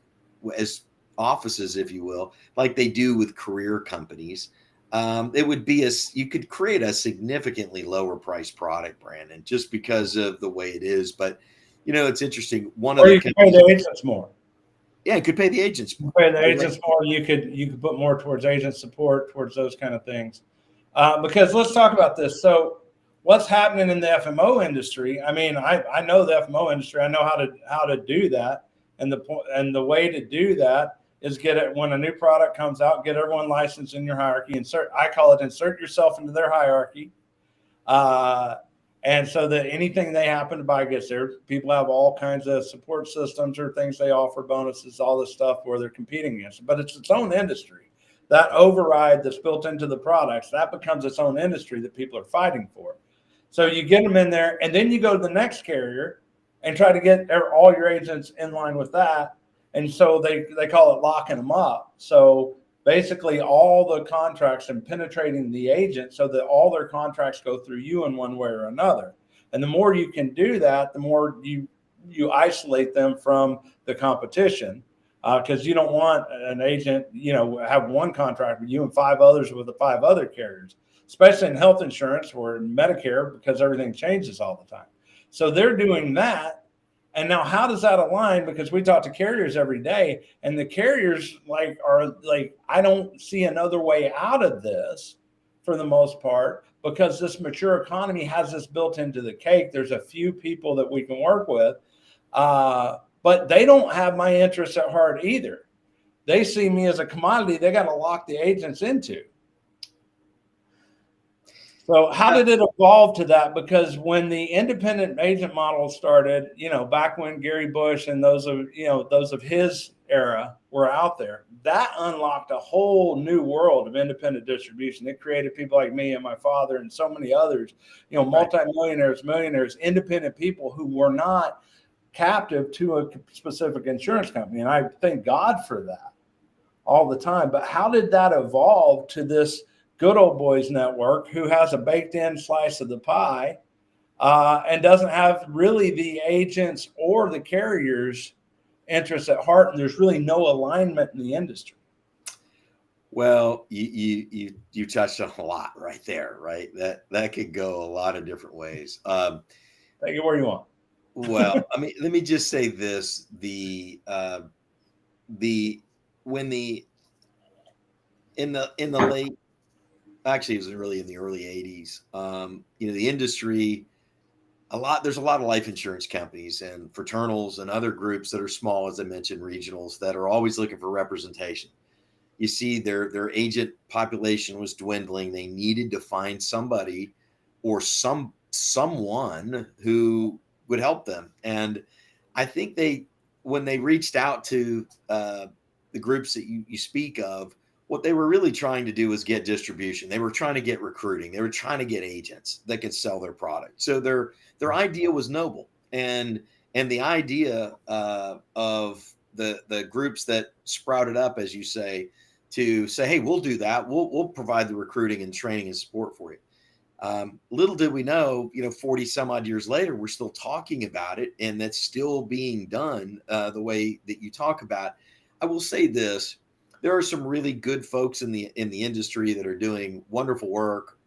as offices, if you will, like they do with career companies, it would be you could create a significantly lower price product, Brandon, just because of the way it is. But it's interesting. Or you could pay the agents more. Yeah, it could pay the agents more. Pay the agents more. You could put more towards agent support, towards those kind of things. Because let's talk about this. So, what's happening in the FMO industry? I mean, I know the FMO industry. I know how to do that, and the way to do that is get it when a new product comes out. Get everyone licensed in your hierarchy. I call it insert yourself into their hierarchy. And so that anything they happen to buy gets there. People have all kinds of support systems or things they offer, bonuses, all this stuff where they're competing against it. But it's its own industry. That override that's built into the products, that becomes its own industry that people are fighting for. So you get them in there, and then you go to the next carrier and try to get all your agents in line with that. And so they call it locking them up. So basically all the contracts and penetrating the agent so that all their contracts go through you in one way or another. And the more you can do that, the more you isolate them from the competition, because you don't want an agent, have one contract with you and 5 others with the 5 other carriers, especially in health insurance or in Medicare, because everything changes all the time. So they're doing that. And now how does that align? Because we talk to carriers every day, and the carriers are like, I don't see another way out of this for the most part, because this mature economy has this built into the cake. There's a few people that we can work with, but they don't have my interests at heart either. They see me as a commodity they got to lock the agents into. So how did it evolve to that? Because when the independent agent model started, back when Gary Bush and those of his era were out there, that unlocked a whole new world of independent distribution. It created people like me and my father and so many others, multimillionaires, millionaires, independent people who were not captive to a specific insurance company. And I thank God for that all the time. But how did that evolve to this good old boys network who has a baked in slice of the pie and doesn't have really the agents or the carriers' interests at heart, and there's really no alignment in the industry? Well, you touched on a lot right there, right? That could go a lot of different ways. Take it where you want. Well, I mean, let me just say this: in the late, actually, it was really in the early 80s. The industry, there's a lot of life insurance companies and fraternals and other groups that are small, as I mentioned, regionals, that are always looking for representation. You see their agent population was dwindling. They needed to find somebody or someone who would help them. And I think when they reached out to the groups that you speak of, what they were really trying to do was get distribution. They were trying to get recruiting. They were trying to get agents that could sell their product. So their idea was noble. And the idea of the groups that sprouted up, as you say, to say, hey, we'll do that. We'll provide the recruiting and training and support for you. Little did we know, 40 some odd years later, we're still talking about it, and that's still being done the way that you talk about. I will say this: there are some really good folks in the industry that are doing wonderful work,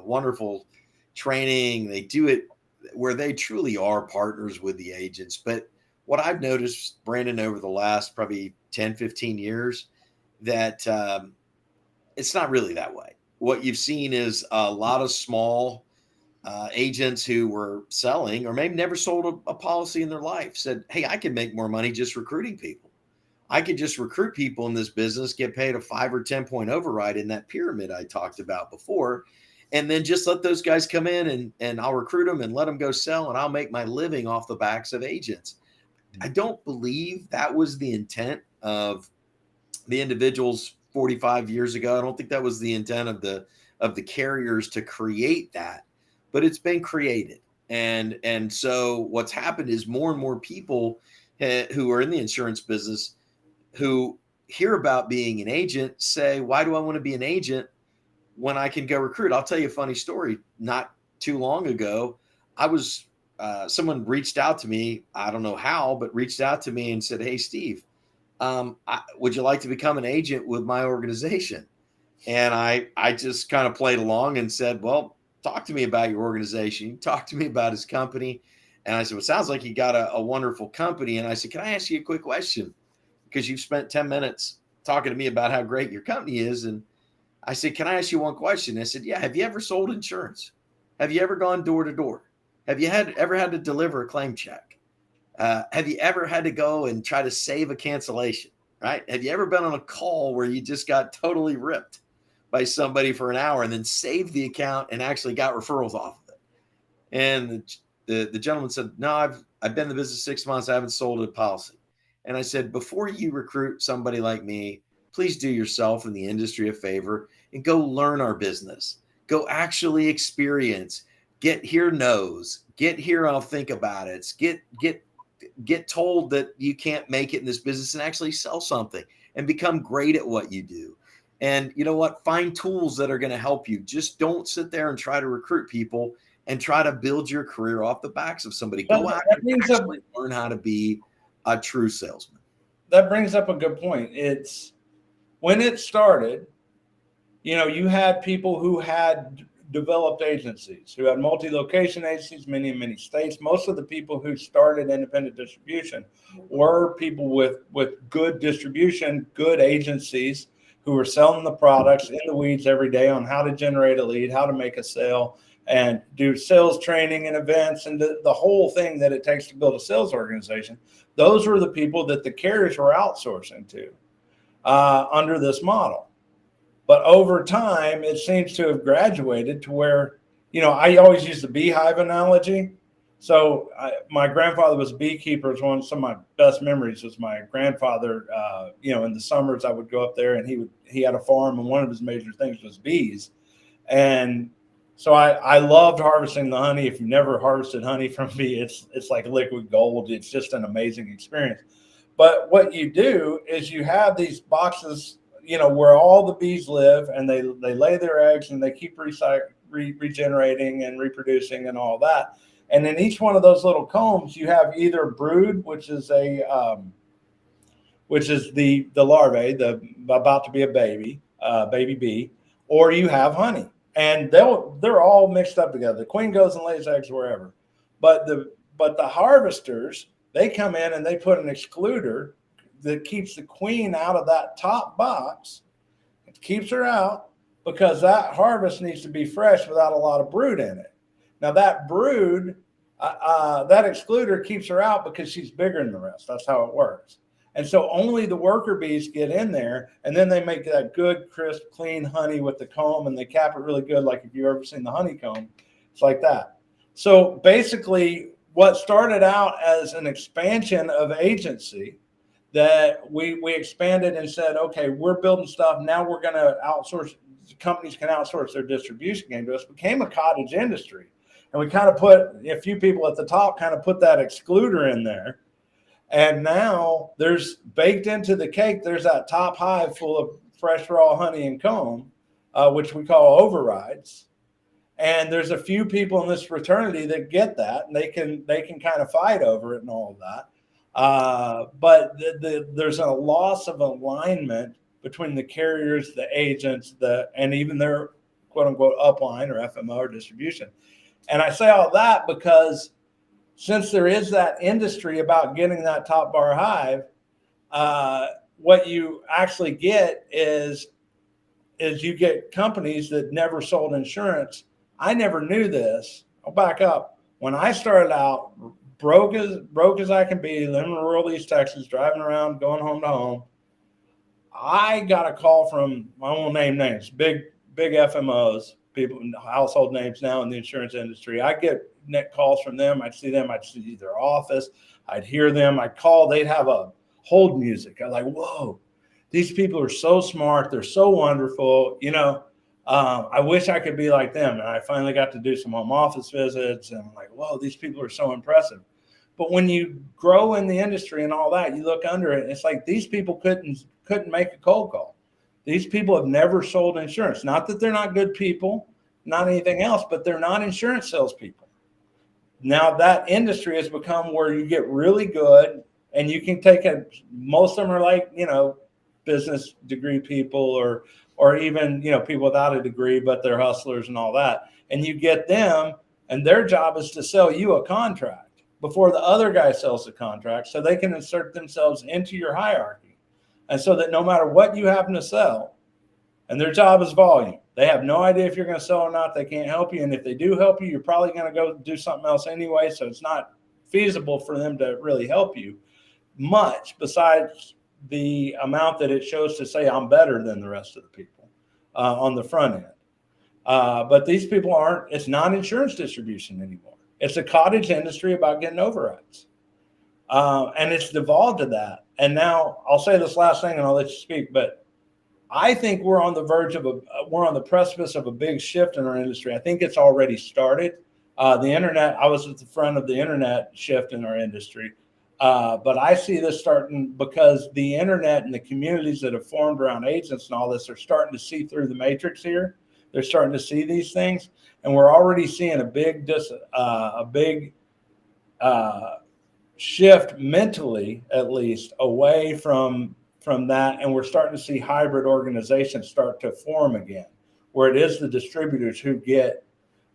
wonderful training. They do it where they truly are partners with the agents. But what I've noticed, Brandon, over the last probably 10, 15 years, that it's not really that way. What you've seen is a lot of small agents who were selling or maybe never sold a policy in their life said, hey, I can make more money just recruiting people. I could just recruit people in this business, get paid a 5 or 10 point override in that pyramid I talked about before, and then just let those guys come in and I'll recruit them and let them go sell, and I'll make my living off the backs of agents. I don't believe that was the intent of the individuals 45 years ago. I don't think that was the intent of the carriers to create that, but it's been created. And so what's happened is more and more people who are in the insurance business who hear about being an agent say, why do I want to be an agent when I can go recruit? I'll tell you a funny story. Not too long ago, I was someone reached out to me. I don't know how, but reached out to me and said, hey, Steve, would you like to become an agent with my organization? And I just kind of played along and said, well, talk to me about your organization. Talk to me about his company. And I said, well, it sounds like you got a wonderful company. And I said, can I ask you a quick question? Because you've spent 10 minutes talking to me about how great your company is. And I said, can I ask you one question? I said, yeah. Have you ever sold insurance? Have you ever gone door to door? Have you ever had to deliver a claim check? Have you ever had to go and try to save a cancellation, right? Have you ever been on a call where you just got totally ripped by somebody for an hour and then saved the account and actually got referrals off of it? And the gentleman said, no, I've been in the business 6 months. I haven't sold a policy. And I said, before you recruit somebody like me, please do yourself and the industry a favor and go learn our business. Go actually experience, get here no's, get here I'll think about it. Get told that you can't make it in this business and actually sell something and become great at what you do. And you know what? Find tools that are going to help you. Just don't sit there and try to recruit people and try to build your career off the backs of somebody. Go out and actually learn how to be a true salesman. That brings up a good point. It's when it started, you had people who had developed agencies, who had multi-location agencies, many states. Most of the people who started independent distribution were people with good distribution, good agencies who were selling the products in the weeds every day on how to generate a lead, how to make a sale, and do sales training and events and the whole thing that it takes to build a sales organization. Those were the people that the carriers were outsourcing to under this model. But over time, it seems to have graduated to where, I always use the beehive analogy. So my grandfather was a beekeeper. It's some of my best memories was my grandfather. In the summers, I would go up there and he had a farm, and one of his major things was bees. And so I loved harvesting the honey. If you've never harvested honey from bee, it's like liquid gold. It's just an amazing experience. But what you do is you have these boxes, where all the bees live, and they lay their eggs and they keep regenerating and reproducing and all that. And in each one of those little combs, you have either brood, which is the larvae, the about to be a baby bee, or you have honey, and they're all mixed up together. The queen goes and lays eggs wherever, but the harvesters, they come in and they put an excluder that keeps the queen out of that top box. It keeps her out because that harvest needs to be fresh without a lot of brood in it. Now that brood, that excluder keeps her out because she's bigger than the rest. That's how it works. And so only the worker bees get in there, and then they make that good, crisp, clean honey with the comb, and they cap it really good. Like if you've ever seen the honeycomb, it's like that. So basically what started out as an expansion of agency that we expanded and said, okay, we're building stuff. Now we're going to outsource. Companies can outsource their distribution game to us. Became a cottage industry. And we kind of put a few people at the top, kind of put that excluder in there. And now there's baked into the cake, there's that top hive full of fresh raw honey and comb, which we call overrides. And there's a few people in this fraternity that get that, and they can kind of fight over it and all of that. But there's a loss of alignment between the carriers, the agents, and even their quote unquote upline or FMO or distribution. And I say all that because since there is that industry about getting that top bar hive, what you actually get is you get companies that never sold insurance. I never knew this. I'll back up. When I started out broke as I can be, living in rural East Texas, driving around, going home to home. I got a call from, I won't name names, big FMOs, people, household names now in the insurance industry. I get net calls from them. I'd see them. I'd see their office. I'd hear them. I'd call. They'd have a hold music. I'm like, whoa, these people are so smart. They're so wonderful. I wish I could be like them. And I finally got to do some home office visits. And I'm like, whoa, these people are so impressive. But when you grow in the industry and all that, you look under it, and it's like these people couldn't make a cold call. These people have never sold insurance. Not that they're not good people, not anything else, but they're not insurance salespeople. Now that industry has become where you get really good, and you can take most of them are like, business degree people or even, people without a degree, but they're hustlers and all that. And you get them, and their job is to sell you a contract before the other guy sells the contract, so they can insert themselves into your hierarchy. And so that no matter what you happen to sell, and their job is volume, they have no idea if you're going to sell or not. They can't help you. And if they do help you, you're probably going to go do something else anyway. So it's not feasible for them to really help you much, besides the amount that it shows to say I'm better than the rest of the people on the front end. But these people it's not insurance distribution anymore. It's a cottage industry about getting overrides. And it's devolved to that. And now I'll say this last thing and I'll let you speak, but I think we're on the verge of we're on the precipice of a big shift in our industry. I think it's already started. The internet, I was at the front of the internet shift in our industry. But I see this starting because the internet and the communities that have formed around agents and all this are starting to see through the matrix here. They're starting to see these things, and we're already seeing a big shift mentally, at least, away from that, and we're starting to see hybrid organizations start to form again, where it is the distributors who get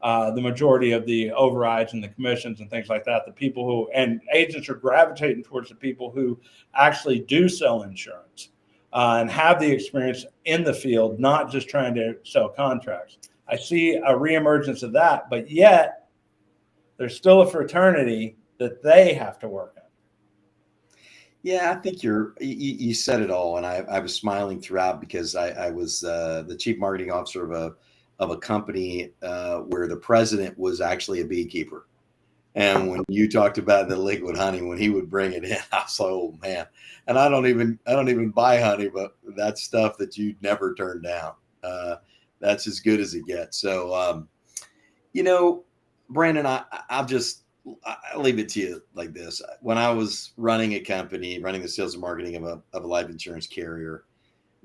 the majority of the overrides and the commissions and things like that. The people and agents are gravitating towards the people who actually do sell insurance and have the experience in the field, not just trying to sell contracts. I see a reemergence of that, but yet there's still a fraternity that they have to work on. Yeah, I think you said it all, and I was smiling throughout because I was the chief marketing officer of a company where the president was actually a beekeeper. And when you talked about the liquid honey, when he would bring it in, I was like, oh man. And I don't even buy honey, but that's stuff that you'd never turn down. That's as good as it gets. So, Brandon, I'll leave it to you like this. When I was running a company, running the sales and marketing of a life insurance carrier,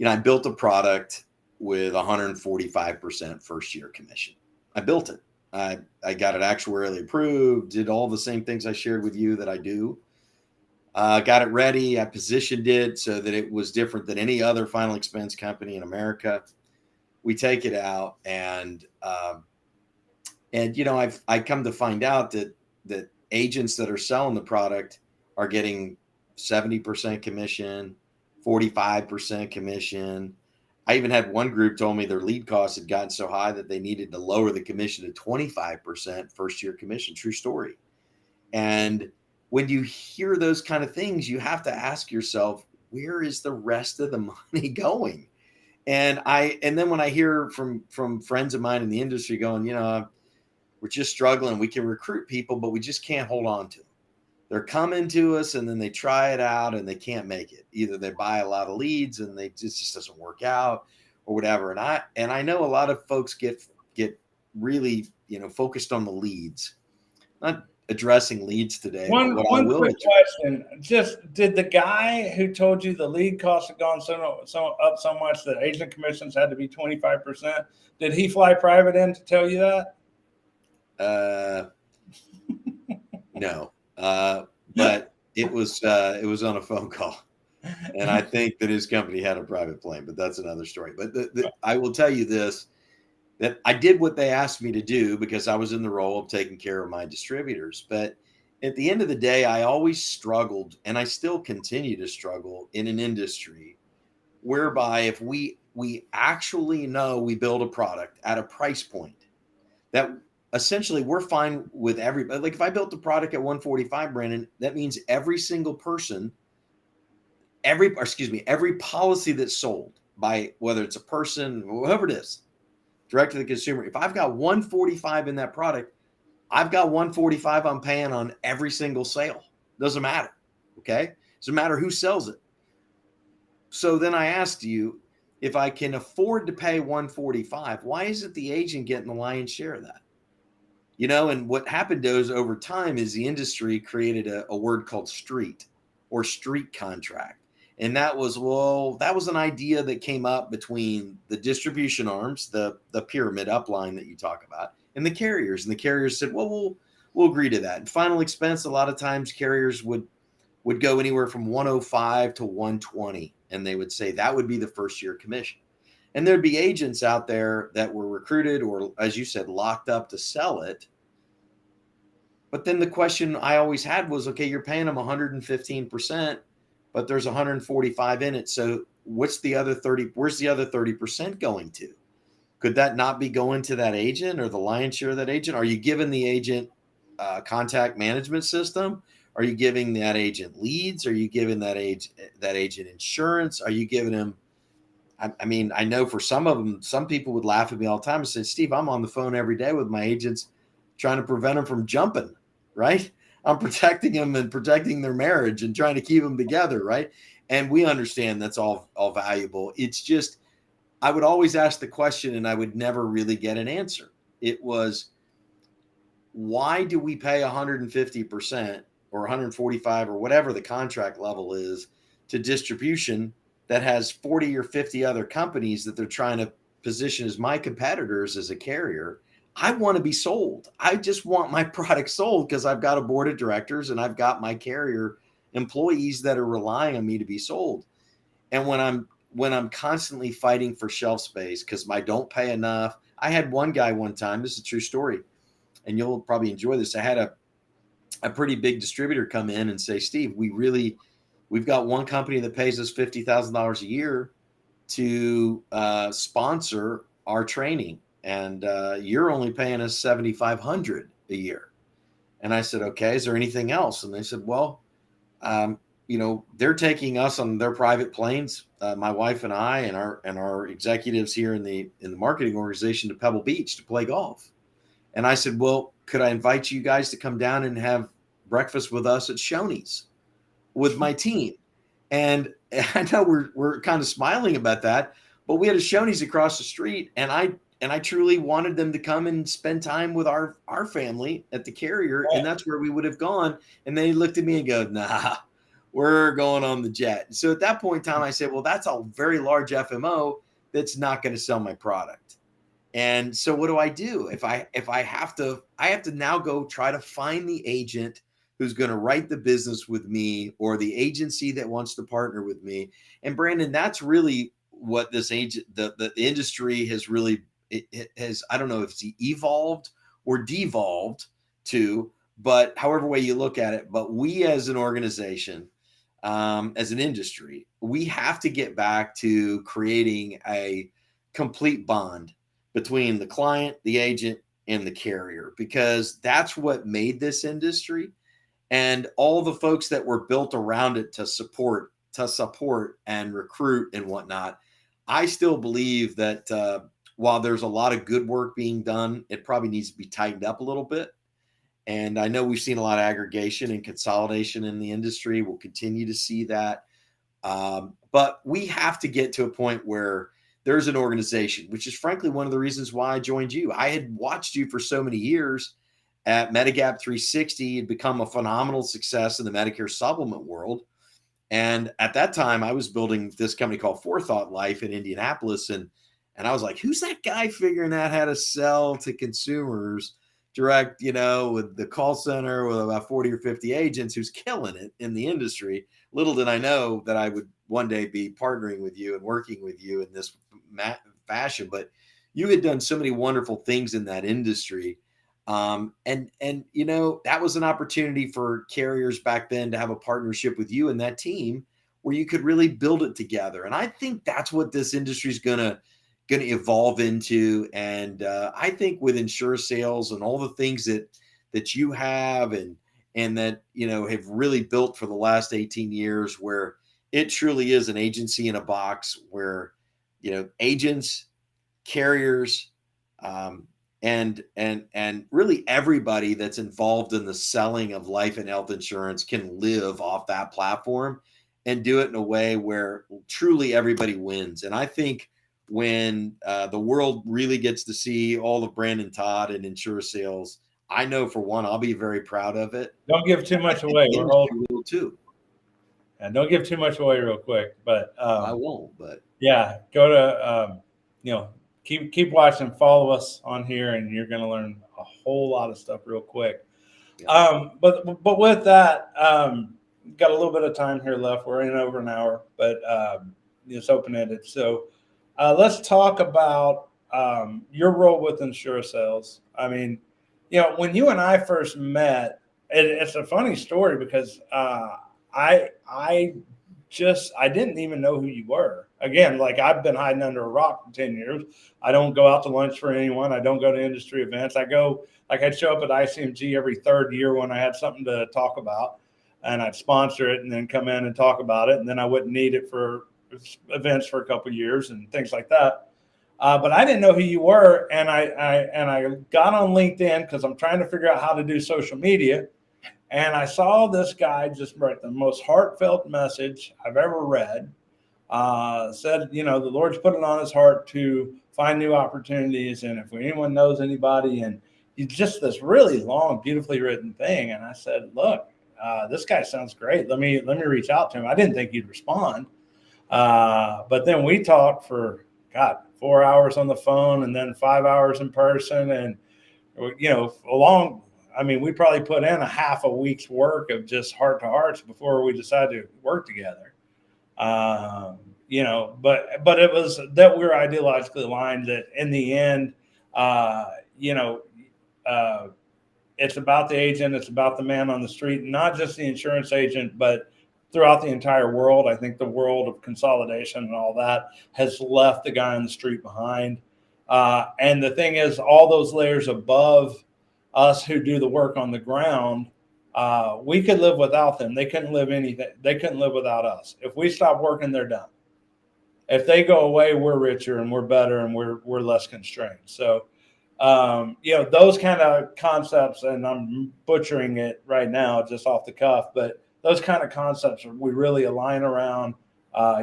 I built a product with 145% first year commission. I built it. I got it actuarially approved, did all the same things I shared with you that I do. Got it ready. I positioned it so that it was different than any other final expense company in America. We take it out, and I come to find out that agents that are selling the product are getting 70% commission, 45% commission. I even had one group told me their lead costs had gotten so high that they needed to lower the commission to 25% first year commission. True story. And when you hear those kind of things, you have to ask yourself, where is the rest of the money going? And then when I hear from friends of mine in the industry going, we're just struggling. We can recruit people, but we just can't hold on to them. They're coming to us and then they try it out and they can't make it. Either they buy a lot of leads and it just doesn't work out or whatever. And I know a lot of folks get really, focused on the leads. Not addressing leads today. One quick question. Just did the guy who told you the lead costs had gone up so much that agent commissions had to be 25%, did he fly private in to tell you that? No. But it was on a phone call, and I think that his company had a private plane, but that's another story. But I will tell you this, that I did what they asked me to do because I was in the role of taking care of my distributors. But at the end of the day, I always struggled, and I still continue to struggle in an industry whereby if we actually know we build a product at a price point that essentially we're fine with everybody. Like if I built the product at 145, Brandon, that means every single person, every policy that's sold by whether it's a person, whoever it is, direct to the consumer. If I've got 145 in that product, I've got 145 I'm paying on every single sale. Doesn't matter. Okay. Doesn't matter who sells it. So then I asked you, if I can afford to pay 145, why isn't the agent getting the lion's share of that? And what happened is over time is the industry created a word called street or street contract. And that was an idea that came up between the distribution arms, the pyramid upline that you talk about, and the carriers. And the carriers said, well, we'll agree to that. And final expense, a lot of times carriers would go anywhere from 105 to 120. And they would say that would be the first year commission. And there'd be agents out there that were recruited or, as you said, locked up to sell it. But then the question I always had was, okay, you're paying them 115%, but there's 145 in it. So what's the other 30? Where's the other 30% going to? Could that not be going to that agent or the lion's share of that agent? Are you giving the agent contact management system? Are you giving that agent leads? Are you giving that agent insurance? Are you giving him? I mean, I know for some of them, some people would laugh at me all the time and say, Steve, I'm on the phone every day with my agents trying to prevent them from jumping, right? I'm protecting them and protecting their marriage and trying to keep them together, right? And we understand that's all valuable. It's just, I would always ask the question and I would never really get an answer. It was, why do we pay 150% or 145 or whatever the contract level is to distribution that has 40 or 50 other companies that they're trying to position as my competitors as a carrier? I want to be sold. I just want my product sold because I've got a board of directors and I've got my carrier employees that are relying on me to be sold. And when I'm constantly fighting for shelf space because I don't pay enough. I had one guy one time, this is a true story, and you'll probably enjoy this. I had a pretty big distributor come in and say, Steve, we've got one company that pays us $50,000 a year to sponsor our training. And you're only paying us $7,500 a year. And I said, okay, is there anything else? And they said, well, they're taking us on their private planes, my wife and I and our executives here in the marketing organization to Pebble Beach to play golf. And I said, well, could I invite you guys to come down and have breakfast with us at Shoney's with my team? And I know we're kind of smiling about that, but we had a Shoney's across the street, and I truly wanted them to come and spend time with our family at the carrier, and that's where we would have gone. And they looked at me and go, nah, we're going on the jet. So at that point in time, I said, well, that's a very large FMO that's not going to sell my product. And so what do? If I have to now go try to find the agent who's going to write the business with me or the agency that wants to partner with me. And Brandon, that's really what this the industry has really, it has, I don't know if it's evolved or devolved to, but however way you look at it, but we as an organization, as an industry, we have to get back to creating a complete bond between the client, the agent, and the carrier, because that's what made this industry, and all the folks that were built around it to support and recruit and whatnot. I still believe that while there's a lot of good work being done, it probably needs to be tightened up a little bit. And I know we've seen a lot of aggregation and consolidation in the industry. We'll continue to see that. But we have to get to a point where there's an organization, which is frankly one of the reasons why I joined you. I had watched you for so many years at Medigap 360. Had become a phenomenal success in the Medicare supplement world. And at that time, I was building this company called Forethought Life in Indianapolis. And I was like, who's that guy figuring out how to sell to consumers direct, with the call center with about 40 or 50 agents, who's killing it in the industry? Little did I know that I would one day be partnering with you and working with you in this fashion. But you had done so many wonderful things in that industry. And that was an opportunity for carriers back then to have a partnership with you and that team where you could really build it together. And I think that's what this industry is going to going to evolve into. And I think with Insurasales and all the things that you have and that, you know, have really built for the last 18 years, where it truly is an agency in a box, where, you know, agents, carriers, um, and really everybody that's involved in the selling of life and health insurance can live off that platform and do it in a way where truly everybody wins. And I think when the world really gets to see all of Brandon Todd and Insurasales, I know for one, I'll be very proud of it. Don't give too much away. The We're industry holding. will too. And don't give too much away real quick. But I won't, but yeah, go to you know, keep watching, follow us on here, and you're going to learn a whole lot of stuff real quick. yeah. But with that, got a little bit of time here left. We're in over an hour, but it's open ended. So let's talk about your role with Insurasales. I mean, you know, when you and I first met, it's a funny story because I didn't even know who you were. Again, like I've been hiding under a rock for 10 years. I don't go out to lunch for anyone. I don't go to industry events. I'd show up at ICMG every third year when I had something to talk about, and I'd sponsor it and then come in and talk about it. And then I wouldn't need it for events for a couple of years and things like that. But I didn't know who you were. And I got on LinkedIn because I'm trying to figure out how to do social media. And I saw this guy just write the most heartfelt message I've ever read. Said, you know, the Lord's put it on his heart to find new opportunities. And if anyone knows anybody, and he's just this really long, beautifully written thing. And I said, look, this guy sounds great. Let me reach out to him. I didn't think he'd respond. But then we talked for, God, 4 hours on the phone and then 5 hours in person. And, you know, we probably put in a half a week's work of just heart to hearts before we decided to work together. You know, but it was that we were ideologically aligned that in the end, you know, it's about the agent, it's about the man on the street, not just the insurance agent, but throughout the entire world. I think the world of consolidation and all that has left the guy on the street behind. And the thing is, all those layers above us who do the work on the ground, we could live without them. They couldn't live anything. They couldn't live without us. If we stop working, they're done. If they go away, we're richer and we're better and we're less constrained. So, you know, those kind of concepts, and I'm butchering it right now just off the cuff, but those kind of concepts we really align around.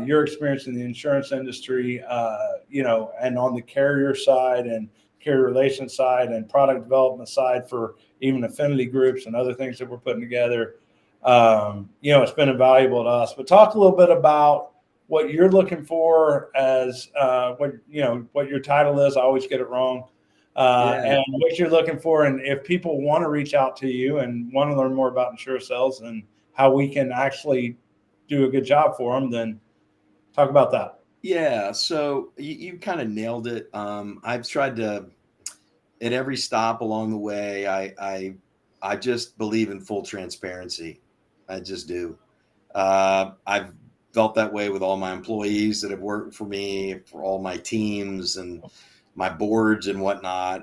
Your experience in the insurance industry, you know, and on the carrier side and carrier relations side and product development side for even affinity groups and other things that we're putting together. You know, it's been invaluable to us. But talk a little bit about what you're looking for as what your title is. I always get it wrong. And what you're looking for, and if people want to reach out to you and want to learn more about Insurasales and how we can actually do a good job for them, then talk about that. Yeah, so you kind of nailed it. I've tried to, at every stop along the way, I just believe in full transparency. I just do. I've felt that way with all my employees that have worked for me, for all my teams and my boards and whatnot.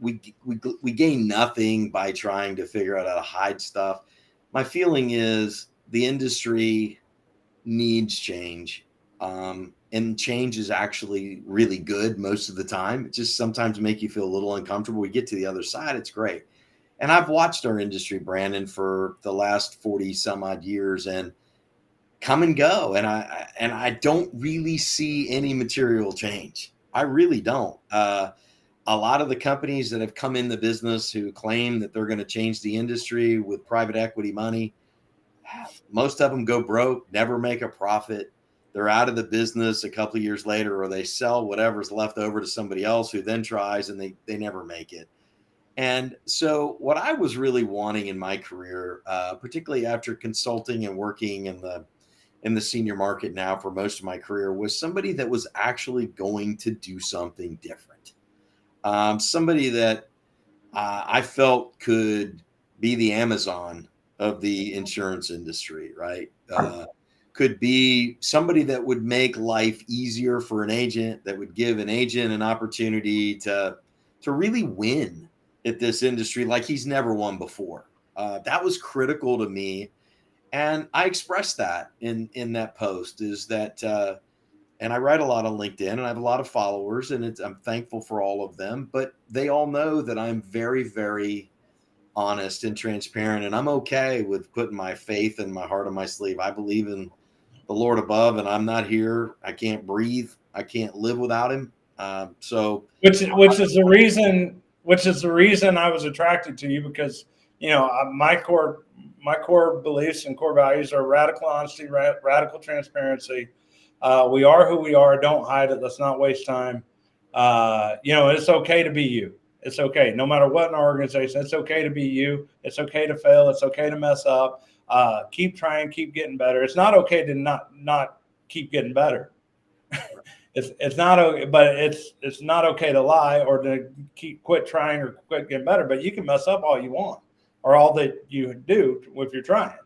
We gain nothing by trying to figure out how to hide stuff. My feeling is the industry needs change. And change is actually really good most of the time. It just sometimes make you feel a little uncomfortable. We get to the other side, it's great. And I've watched our industry, Brandon, for the last 40 some odd years and come and go. And I don't really see any material change. I really don't. A lot of the companies that have come in the business who claim that they're going to change the industry with private equity money, most of them go broke, never make a profit. They're out of the business a couple of years later, or they sell whatever's left over to somebody else who then tries and they never make it. And so what I was really wanting in my career, particularly after consulting and working in the senior market now for most of my career, was somebody that was actually going to do something different. Somebody that I felt could be the Amazon of the insurance industry, right? could be somebody that would make life easier for an agent, that would give an agent an opportunity to really win at this industry like he's never won before. That was critical to me, and I expressed that in that post. Is that and I write a lot on LinkedIn, and I have a lot of followers, and I'm thankful for all of them. But they all know that I'm very, very honest and transparent, and I'm okay with putting my faith and my heart on my sleeve. I believe in the Lord above, and I'm not here. I can't breathe. I can't live without Him. So, which is the reason I was attracted to you, because my core beliefs and core values are radical honesty, radical transparency. We are who we are. Don't hide it. Let's not waste time. It's okay to be you. It's okay, no matter what in our organization. It's okay to be you. It's okay to fail. It's okay to mess up. Keep trying. Keep getting better. It's not okay to not keep getting better. It's not okay, but it's not okay to lie or to quit trying or quit getting better. But you can mess up all you want, or all that you do if you're trying.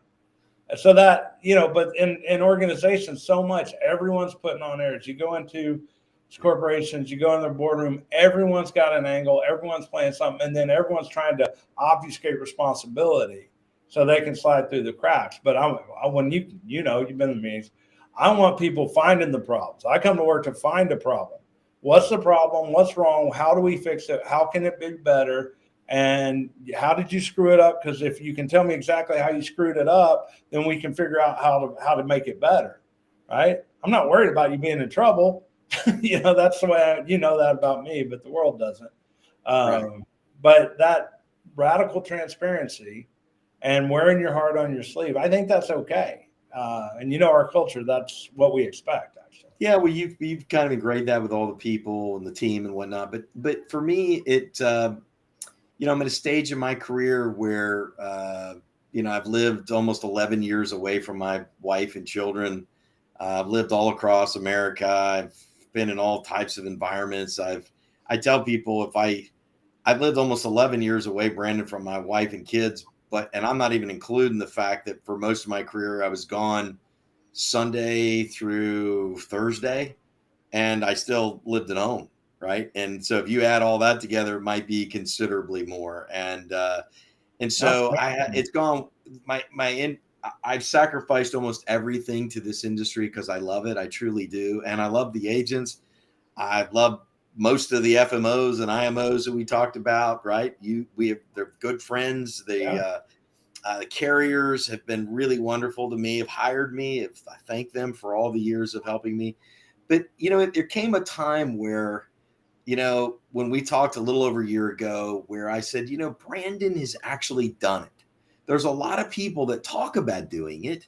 So that, but in organizations, so much everyone's putting on airs. You go into corporations, you go in their boardroom, everyone's got an angle, everyone's playing something, and then everyone's trying to obfuscate responsibility so they can slide through the cracks. But when you've been in the meetings, I want people finding the problems. I come to work to find a problem. What's the problem? What's wrong? How do we fix it? How can it be better? And how did you screw it up? Because if you can tell me exactly how you screwed it up, then we can figure out how to make it better, right? I'm not worried about you being in trouble. That's the way that about me, but the world doesn't. right. But that radical transparency and wearing your heart on your sleeve, I think that's okay. And our culture, that's what we expect, actually. Yeah, well, you've kind of engraved that with all the people and the team and whatnot. But for me, I'm at a stage in my career where I've lived almost 11 years away from my wife and children. I've lived all across America. I've been in all types of environments. I tell people I've lived almost 11 years away, Brandon, from my wife and kids. And I'm not even including the fact that for most of my career, I was gone Sunday through Thursday, and I still lived at home. Right. And so if you add all that together, it might be considerably more. And so it's gone. I've sacrificed almost everything to this industry because I love it. I truly do. And I love the agents. I love most of the FMOs and IMOs that we talked about, right? They're good friends. The carriers have been really wonderful to me, have hired me. I thank them for all the years of helping me. But, there came a time where, when we talked a little over a year ago, where I said, Brandon has actually done it. There's a lot of people that talk about doing it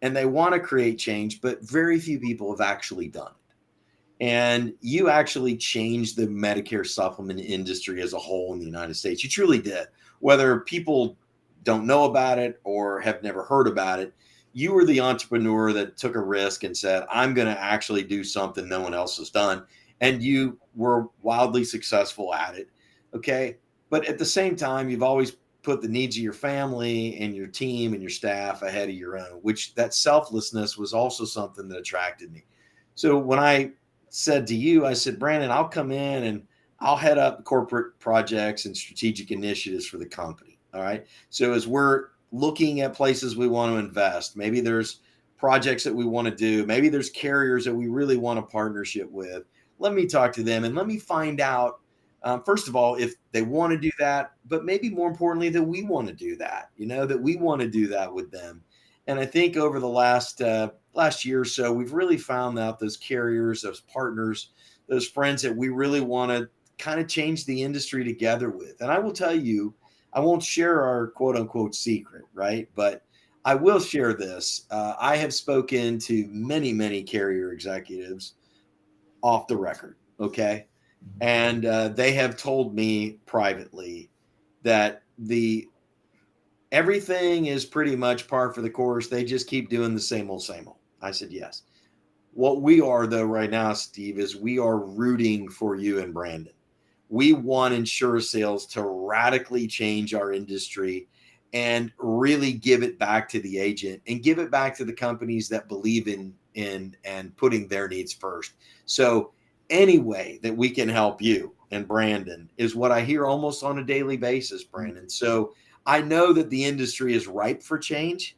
and they want to create change, but very few people have actually done it. And you actually changed the Medicare supplement industry as a whole in the United States. You truly did. Whether people don't know about it or have never heard about it, you were the entrepreneur that took a risk and said, I'm going to actually do something no one else has done. And you were wildly successful at it. Okay. But at the same time, you've always put the needs of your family and your team and your staff ahead of your own, which that selflessness was also something that attracted me. So when I said to you, I said, Brandon, I'll come in and I'll head up corporate projects and strategic initiatives for the company. All right. So as we're looking at places we want to invest, maybe there's projects that we want to do, maybe there's carriers that we really want a partnership with. Let me talk to them and let me find out, first of all, if they want to do that, but maybe more importantly, that we want to do that, that we want to do that with them. And I think over the last year or so, we've really found out those carriers, those partners, those friends that we really want to kind of change the industry together with. And I will tell you, I won't share our quote unquote secret, right? But I will share this. I have spoken to many, many carrier executives off the record. Okay. And they have told me privately that everything is pretty much par for the course. They just keep doing the same old, same old. I said, yes. What we are, though, right now, Steve, is we are rooting for you and Brandon. We want Insurasales to radically change our industry and really give it back to the agent and give it back to the companies that believe in and putting their needs first. So any way that we can help you and Brandon is what I hear almost on a daily basis, Brandon. So I know that the industry is ripe for change.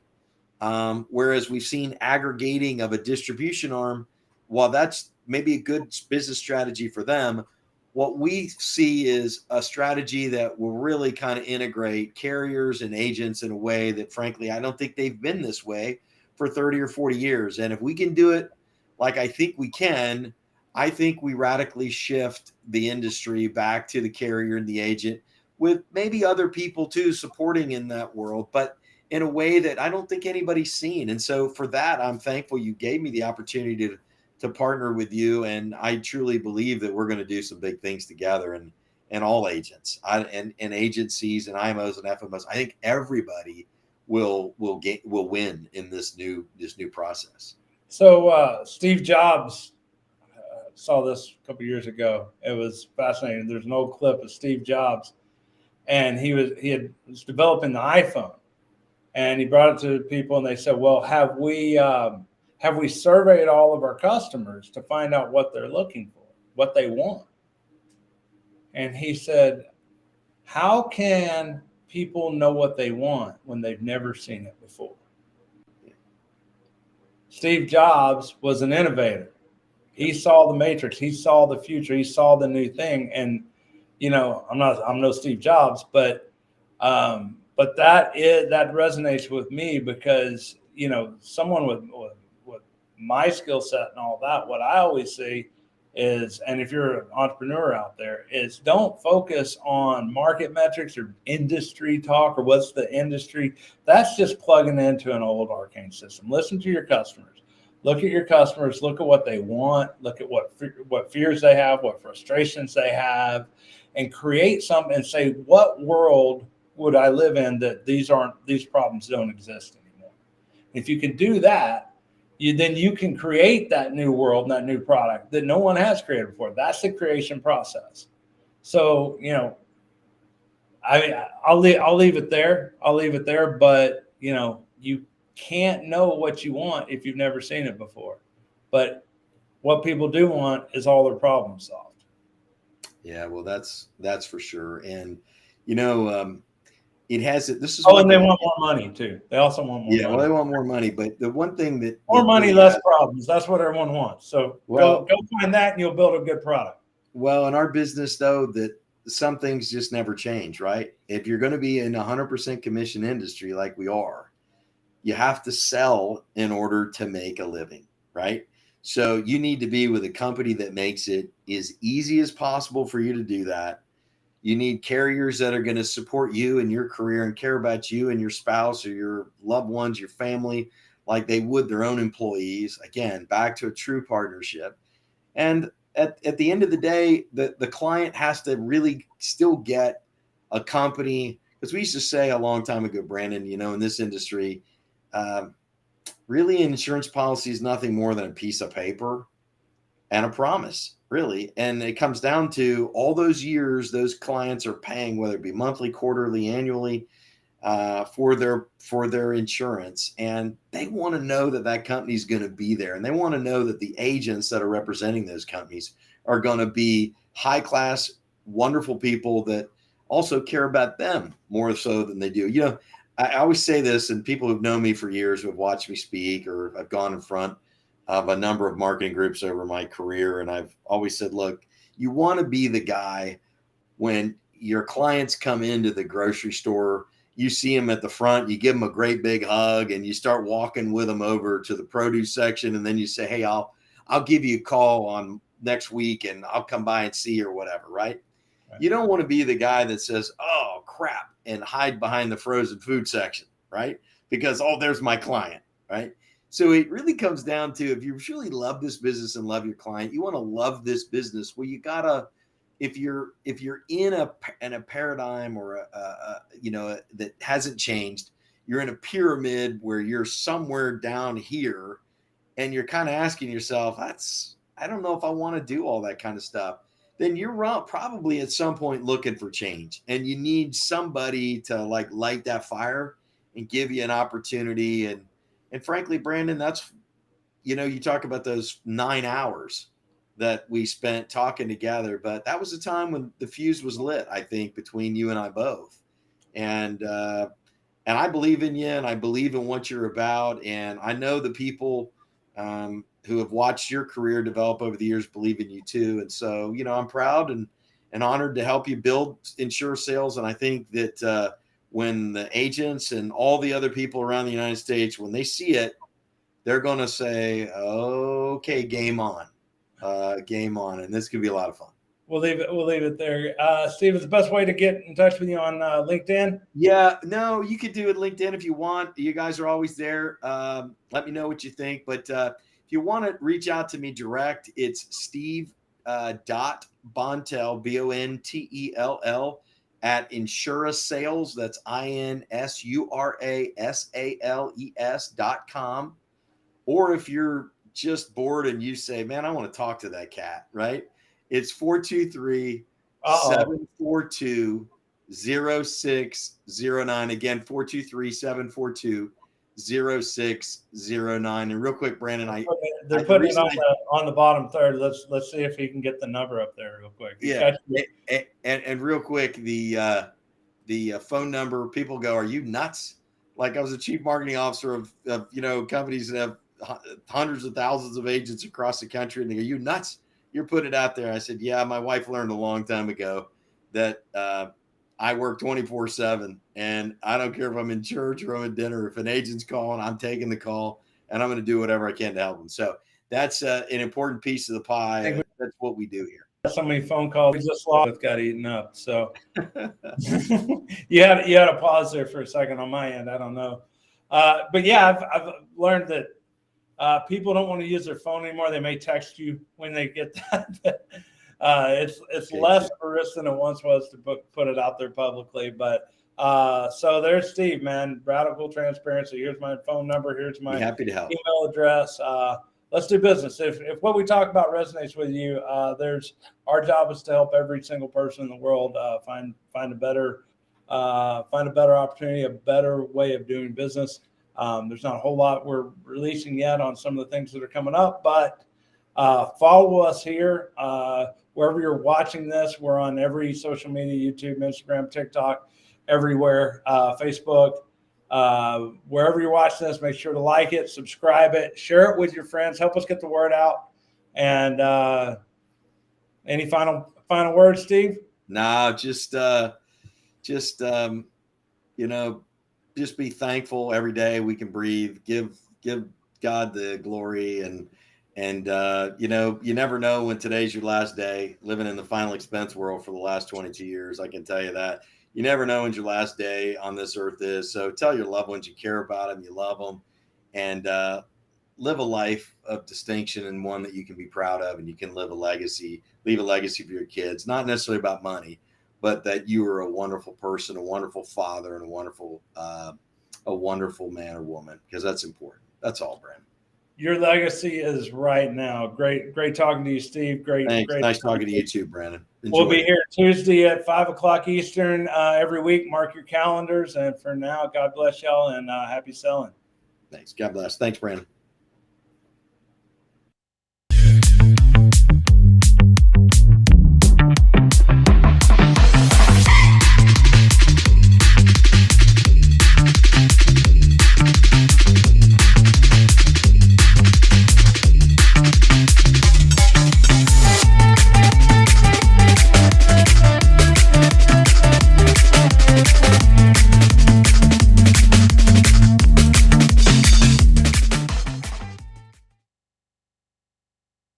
Whereas we've seen aggregating of a distribution arm, while that's maybe a good business strategy for them, what we see is a strategy that will really kind of integrate carriers and agents in a way that, frankly, I don't think they've been this way for 30 or 40 years. And if we can do it like I think we can, I think we radically shift the industry back to the carrier and the agent with maybe other people too supporting in that world, but in a way that I don't think anybody's seen. And so for that, I'm thankful you gave me the opportunity to partner with you. And I truly believe that we're going to do some big things together, and all agents and agencies and IMOs and FMOs. I think everybody will win in this new process. So Steve Jobs saw this a couple years ago. It was fascinating. There's an old clip of Steve Jobs, and he was developing the iPhone, and he brought it to people, and they said, "Well, have we surveyed all of our customers to find out what they're looking for, what they want?" And he said, "How can people know what they want when they've never seen it before?" Steve Jobs was an innovator. He saw the matrix. He saw the future. He saw the new thing. And I'm no Steve Jobs, but that resonates with me because someone with my skill set and all that. What I always see is, and if you're an entrepreneur out there, is don't focus on market metrics or industry talk or what's the industry. That's just plugging into an old arcane system. Listen to your customers. Look at your customers. Look at what they want. Look at what fears they have, what frustrations they have, and create something and say, what world would I live in that these problems don't exist anymore? If you can do that, then you can create that new world and that new product that no one has created before. That's the creation process. So, I'll leave it there. But you can't know what you want if you've never seen it before. But what people do want is all their problems solved. Yeah, well, that's for sure. And it has it. This is and they want more money too. They also want more money. Well, they want more money. But the one thing that more money, less problems. That's what everyone wants. So go find that, and you'll build a good product. Well, in our business, though, that some things just never change, right? If you're going to be in 100% commission industry like we are, you have to sell in order to make a living, right? So you need to be with a company that makes it as easy as possible for you to do that. You need carriers that are going to support you in your career and care about you and your spouse or your loved ones, your family, like they would their own employees. Again, back to a true partnership. And at the end of the day, the client has to really still get a company, because we used to say a long time ago, Brandon, in this industry, really an insurance policy is nothing more than a piece of paper and a promise, really. And it comes down to all those years those clients are paying, whether it be monthly, quarterly, annually, for their insurance. And they want to know that company is going to be there. And they want to know that the agents that are representing those companies are going to be high class, wonderful people that also care about them more so than they do. I always say this, and people who've known me for years, who have watched me speak, or I've gone in front of a number of marketing groups over my career. And I've always said, look, you want to be the guy when your clients come into the grocery store, you see them at the front, you give them a great big hug, and you start walking with them over to the produce section. And then you say, hey, I'll give you a call on next week and I'll come by and see you or whatever. Right. You don't want to be the guy that says, oh crap, and hide behind the frozen food section. Right. Because, there's my client. Right. So it really comes down to, if you truly love this business and love your client, you want to love this business. Well, you gotta, if you're in a paradigm or that hasn't changed, you're in a pyramid where you're somewhere down here, and you're kind of asking yourself, I don't know if I want to do all that kind of stuff. then you're probably at some point looking for change, and you need somebody to like light that fire and give you an opportunity. And frankly, Brandon, that's, you talk about those 9 hours that we spent talking together, but that was a time when the fuse was lit, I think, between you and I both. And I believe in you, and I believe in what you're about. And I know the people who have watched your career develop over the years believe in you too. And so, I'm proud and honored to help you build Insurasales. And I think that when the agents and all the other people around the United States, when they see it, they're going to say, okay, game on. And this could be a lot of fun. We'll leave it there. Steve, is the best way to get in touch with you on LinkedIn? Yeah, no, you could do it LinkedIn if you want. You guys are always there. Let me know what you think. But if you want to reach out to me direct, it's Steve Bontel, Bontell at Insurasales. That's INSURASALES.com. Or if you're just bored and you say, man, I want to talk to that cat, right? It's 423-742-0609. Again, 423-742-0609. And real quick, Brandon, they're putting it on the bottom third. Let's see if he can get the number up there real quick. Yeah, and real quick, the phone number. People go, "Are you nuts?" Like, I was a chief marketing officer of companies that have hundreds of thousands of agents across the country, and they go, "Are you nuts? You're putting it out there." I said, yeah, my wife learned a long time ago that I work 24/7, and I don't care if I'm in church or I'm at dinner. If an agent's calling, I'm taking the call, and I'm going to do whatever I can to help them. So that's an important piece of the pie. That's what we do here. So many phone calls we just lost got eaten up. So you had a pause there for a second on my end. I don't know. But yeah, I've learned that people don't want to use their phone anymore. They may text you when they get that. It's okay, less of a risk than it once was to put it out there publicly. But so there's Steve, man. Radical transparency. Here's my phone number. Here's my happy to help. Email address. Let's do business. If what we talk about resonates with you, our job is to help every single person in the world find a better opportunity, a better way of doing business. There's not a whole lot we're releasing yet on some of the things that are coming up, but follow us here. Wherever you're watching this, we're on every social media, YouTube, Instagram, TikTok, everywhere, Facebook. Wherever you're watching this, make sure to like it, subscribe it, share it with your friends, help us get the word out. And any final words, Steve? No, just be thankful every day we can breathe. Give God the glory, and you never know when today's your last day. Living in the final expense world for the last 22 years, I can tell you that. You never know when your last day on this earth is. So tell your loved ones you care about them, you love them, and live a life of distinction, and one that you can be proud of, and you can leave a legacy for your kids. Not necessarily about money, but that you are a wonderful person, a wonderful father, and a wonderful man or woman, because that's important. That's all, Brandon. Your legacy is right now. Great talking to you, Steve. Thanks. Great. Nice talking to you too, Brandon. Enjoy. We'll be here Tuesday at 5:00 Eastern every week. Mark your calendars. And for now, God bless y'all, and happy selling. Thanks. God bless. Thanks, Brandon.